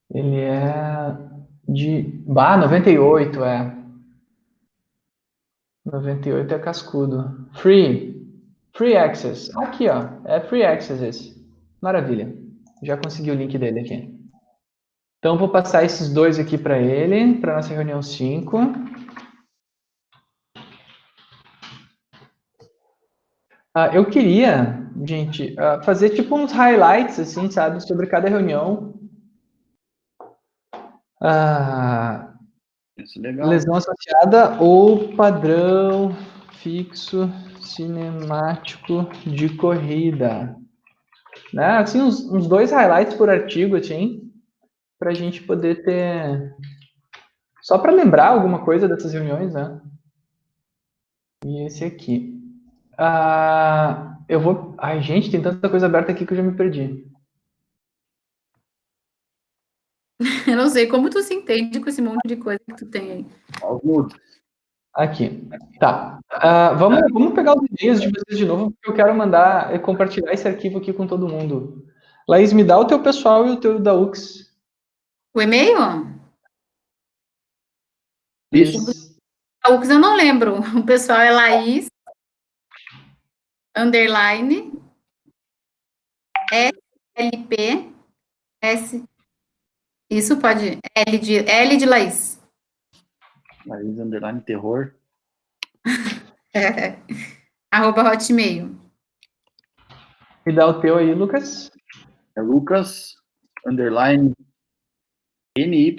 Ele é de. 98, é. 98 é cascudo. Free access. Aqui, ó. É free access esse. Maravilha. Já consegui o link dele aqui. Então, vou passar esses dois aqui para ele, para nossa reunião 5. Eu queria, gente, fazer tipo uns highlights, assim, sabe, sobre cada reunião. Isso é legal. Lesão associada ou padrão fixo cinemático de corrida. Né? Assim, uns 2 highlights por artigo, assim, para a gente poder ter... Só para lembrar alguma coisa dessas reuniões, né? E esse aqui. Eu vou... Ai, gente, tem tanta coisa aberta aqui que eu já me perdi. Eu não sei como tu se entende com esse monte de coisa que tu tem aí. Aqui. Tá. Vamos pegar os e-mails de vocês de novo, porque eu quero mandar e compartilhar esse arquivo aqui com todo mundo. Laís, me dá o teu pessoal e o teu da UX. O e-mail? Isso. A UX eu não lembro. O pessoal é Laís, underline, SLP, S. Isso pode. L de Laís. Laís, underline, terror. Arroba Hotmail. Me dá o teu aí, Lucas. É Lucas, underline, NY,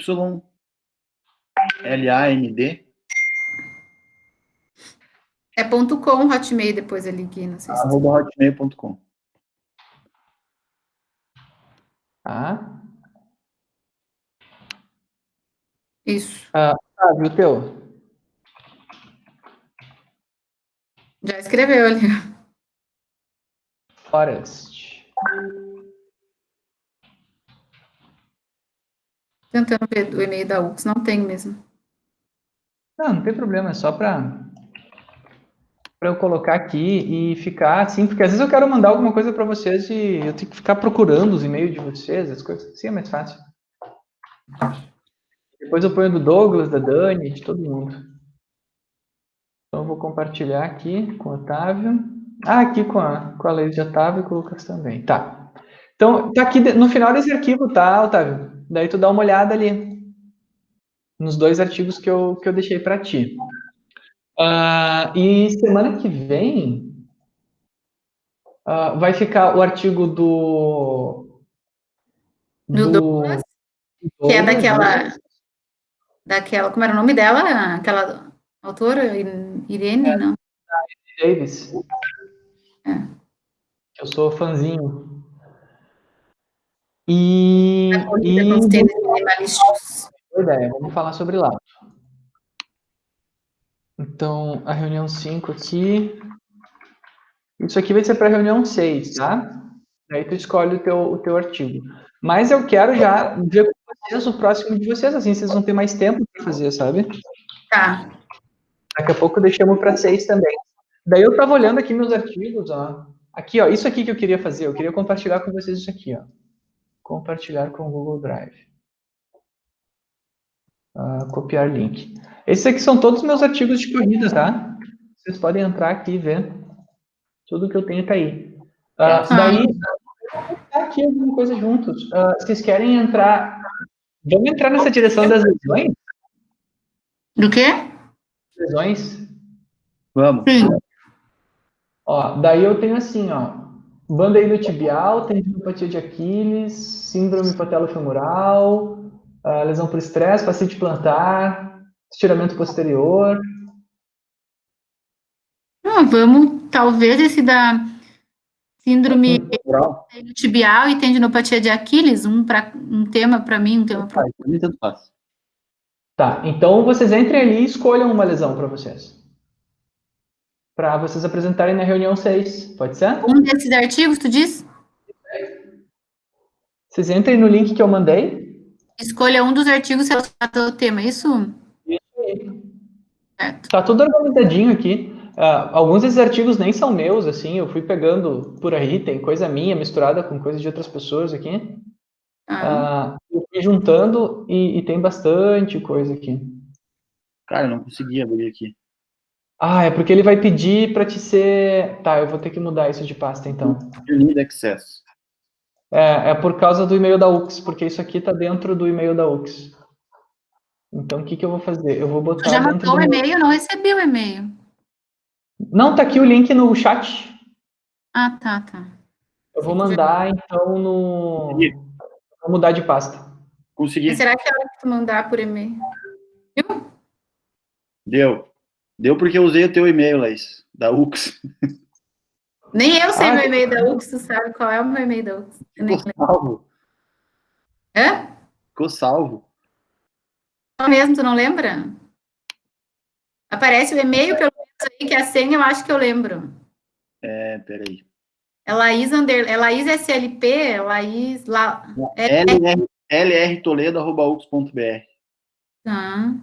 LAND. É .com Hotmail depois ali aqui, não sei se... @hotmail.com. Tá. Isso. E o teu? Já escreveu ali. Forest. Tentando ver o e-mail da UX, não tem mesmo. Não tem problema, é só para... para eu colocar aqui e ficar assim, porque às vezes eu quero mandar alguma coisa para vocês e eu tenho que ficar procurando os e-mails de vocês, as coisas assim é mais fácil. Depois eu ponho do Douglas, da Dani, de todo mundo. Então eu vou compartilhar aqui com o Otávio. Ah, aqui com a Leide de Otávio e com o Lucas também. Tá. Então, tá aqui no final desse arquivo, tá, Otávio? Daí tu dá uma olhada ali nos 2 artigos que eu deixei para ti. E semana que vem vai ficar o artigo do Douglas, que é daquela, como era o nome dela? Aquela autora, Irene, não? Davis, É. que eu sou fãzinho. E Com os tênis minimalísticos. boa ideia, vamos falar sobre lá. Então, a reunião 5 aqui. Isso aqui vai ser para a reunião 6, tá? Aí tu escolhe o teu artigo. Mas eu quero já ver com vocês o próximo de vocês, assim vocês vão ter mais tempo para fazer, sabe? Tá. Daqui a pouco deixamos para 6 também. Daí eu estava olhando aqui meus artigos, ó. Aqui, ó, isso aqui que eu queria fazer. Eu queria compartilhar com vocês isso aqui, ó. Compartilhar com o Google Drive. Copiar link. Esses aqui são todos os meus artigos de corrida, tá? Vocês podem entrar aqui e ver. Tudo que eu tenho tá aí. Daí, tá aqui alguma coisa juntos. Vocês querem entrar... Vamos entrar nessa direção das lesões? Do quê? Lesões? Vamos. Sim. Ó, daí eu tenho assim, ó. Banda iliotibial, tendinopatia de Aquiles, síndrome patelofemoral, lesão por estresse, fascite plantar, estiramento posterior. Vamos, talvez, esse da síndrome tibial e tendinopatia de Aquiles, um tema para mim, um tema para mim. Tanto faz. Tá, então vocês entrem ali e escolham uma lesão para vocês. Para vocês apresentarem na reunião 6, pode ser? Um desses artigos, tu diz? Vocês entrem no link que eu mandei. Escolha um dos artigos relacionados ao tema, isso? Isso aí. Certo. Tá tudo organizadinho aqui. Alguns desses artigos nem são meus, assim, eu fui pegando por aí, tem coisa minha misturada com coisa de outras pessoas aqui. Eu fui juntando e tem bastante coisa aqui. Cara, eu não consegui abrir aqui. É porque ele vai pedir para te ser... Tá, eu vou ter que mudar isso de pasta, então. You need access. É por causa do e-mail da UX, porque isso aqui tá dentro do e-mail da UX. Então, o que eu vou fazer? Eu vou botar Já dentro mandou do o e-mail? Eu não recebi o e-mail. Não, tá aqui o link no chat. Tá. Eu vou mandar, então, no... Vou mudar de pasta. Consegui. Mas será que é hora que tu mandar por e-mail? Deu porque eu usei o teu e-mail, Laís, da UX. Nem eu sei meu e-mail da UX, tu sabe qual é o meu e-mail da UX. Ficou salvo. Hã? Ficou salvo. Não mesmo, tu não lembra? Aparece o e-mail, pelo menos aí, que a senha eu acho que eu lembro. Peraí. É Laís SLP, é Laís... lrtoledo@ux.br. Tá.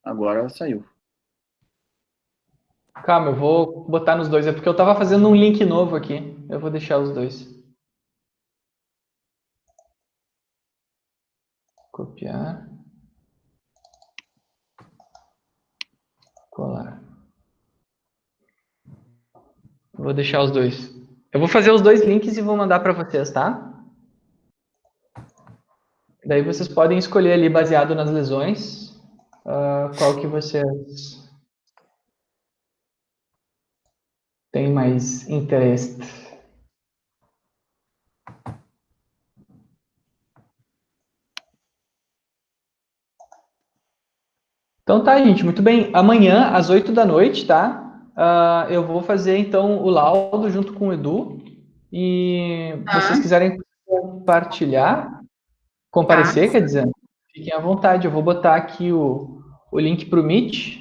Agora saiu. Calma, eu vou botar nos dois. É porque eu tava fazendo um link novo aqui. Eu vou deixar os dois. Copiar. Colar. Vou deixar os dois. Eu vou fazer os dois links e vou mandar para vocês, tá? Daí vocês podem escolher ali, baseado nas lesões, qual que vocês têm mais interesse. Então tá, gente, muito bem. Amanhã, às 8 da noite, tá? Eu vou fazer, então, o laudo junto com o Edu. E se vocês quiserem comparecer, quer dizer, fiquem à vontade. Eu vou botar aqui o link para o Meet.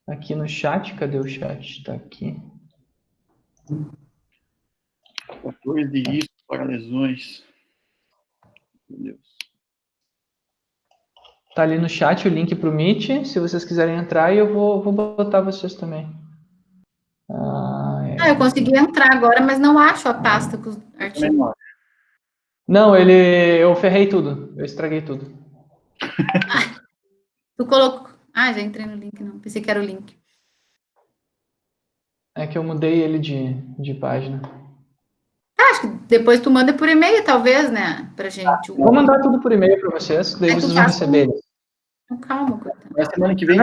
Aqui no chat. Cadê o chat? Tá aqui. Fatores de risco para lesões. Meu Deus. Tá ali no chat o link para o Meet, se vocês quiserem entrar, e eu vou botar vocês também. Eu consegui entrar agora, mas não acho a pasta com os artigos. Não, eu ferrei tudo, eu estraguei tudo. Tu colocou... já entrei no link, não. Pensei que era o link. É que eu mudei ele de página. Acho que depois tu manda por e-mail, talvez, né? Pra gente. Vou mandar tudo por e-mail para vocês, daí vocês vão receber. Calma, coitado. Na semana que vem,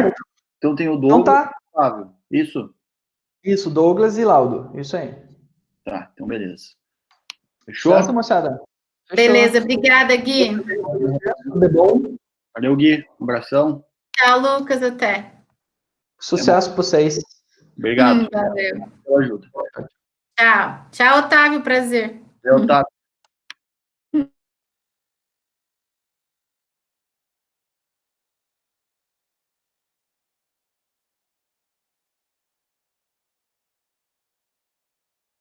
então tem o Douglas então tá. e o Flávio. Isso? Isso, Douglas e Laudo. Isso aí. Tá, então beleza. Fechou? Certo, moçada? Fechou. Beleza, obrigada, Gui. Tudo é bom? Valeu, Gui. Um abração. Tchau, Lucas, até. Sucesso para vocês. Obrigado. Valeu. Pela ajuda. Tchau. Tchau, Otávio, prazer. Tchau, Otávio.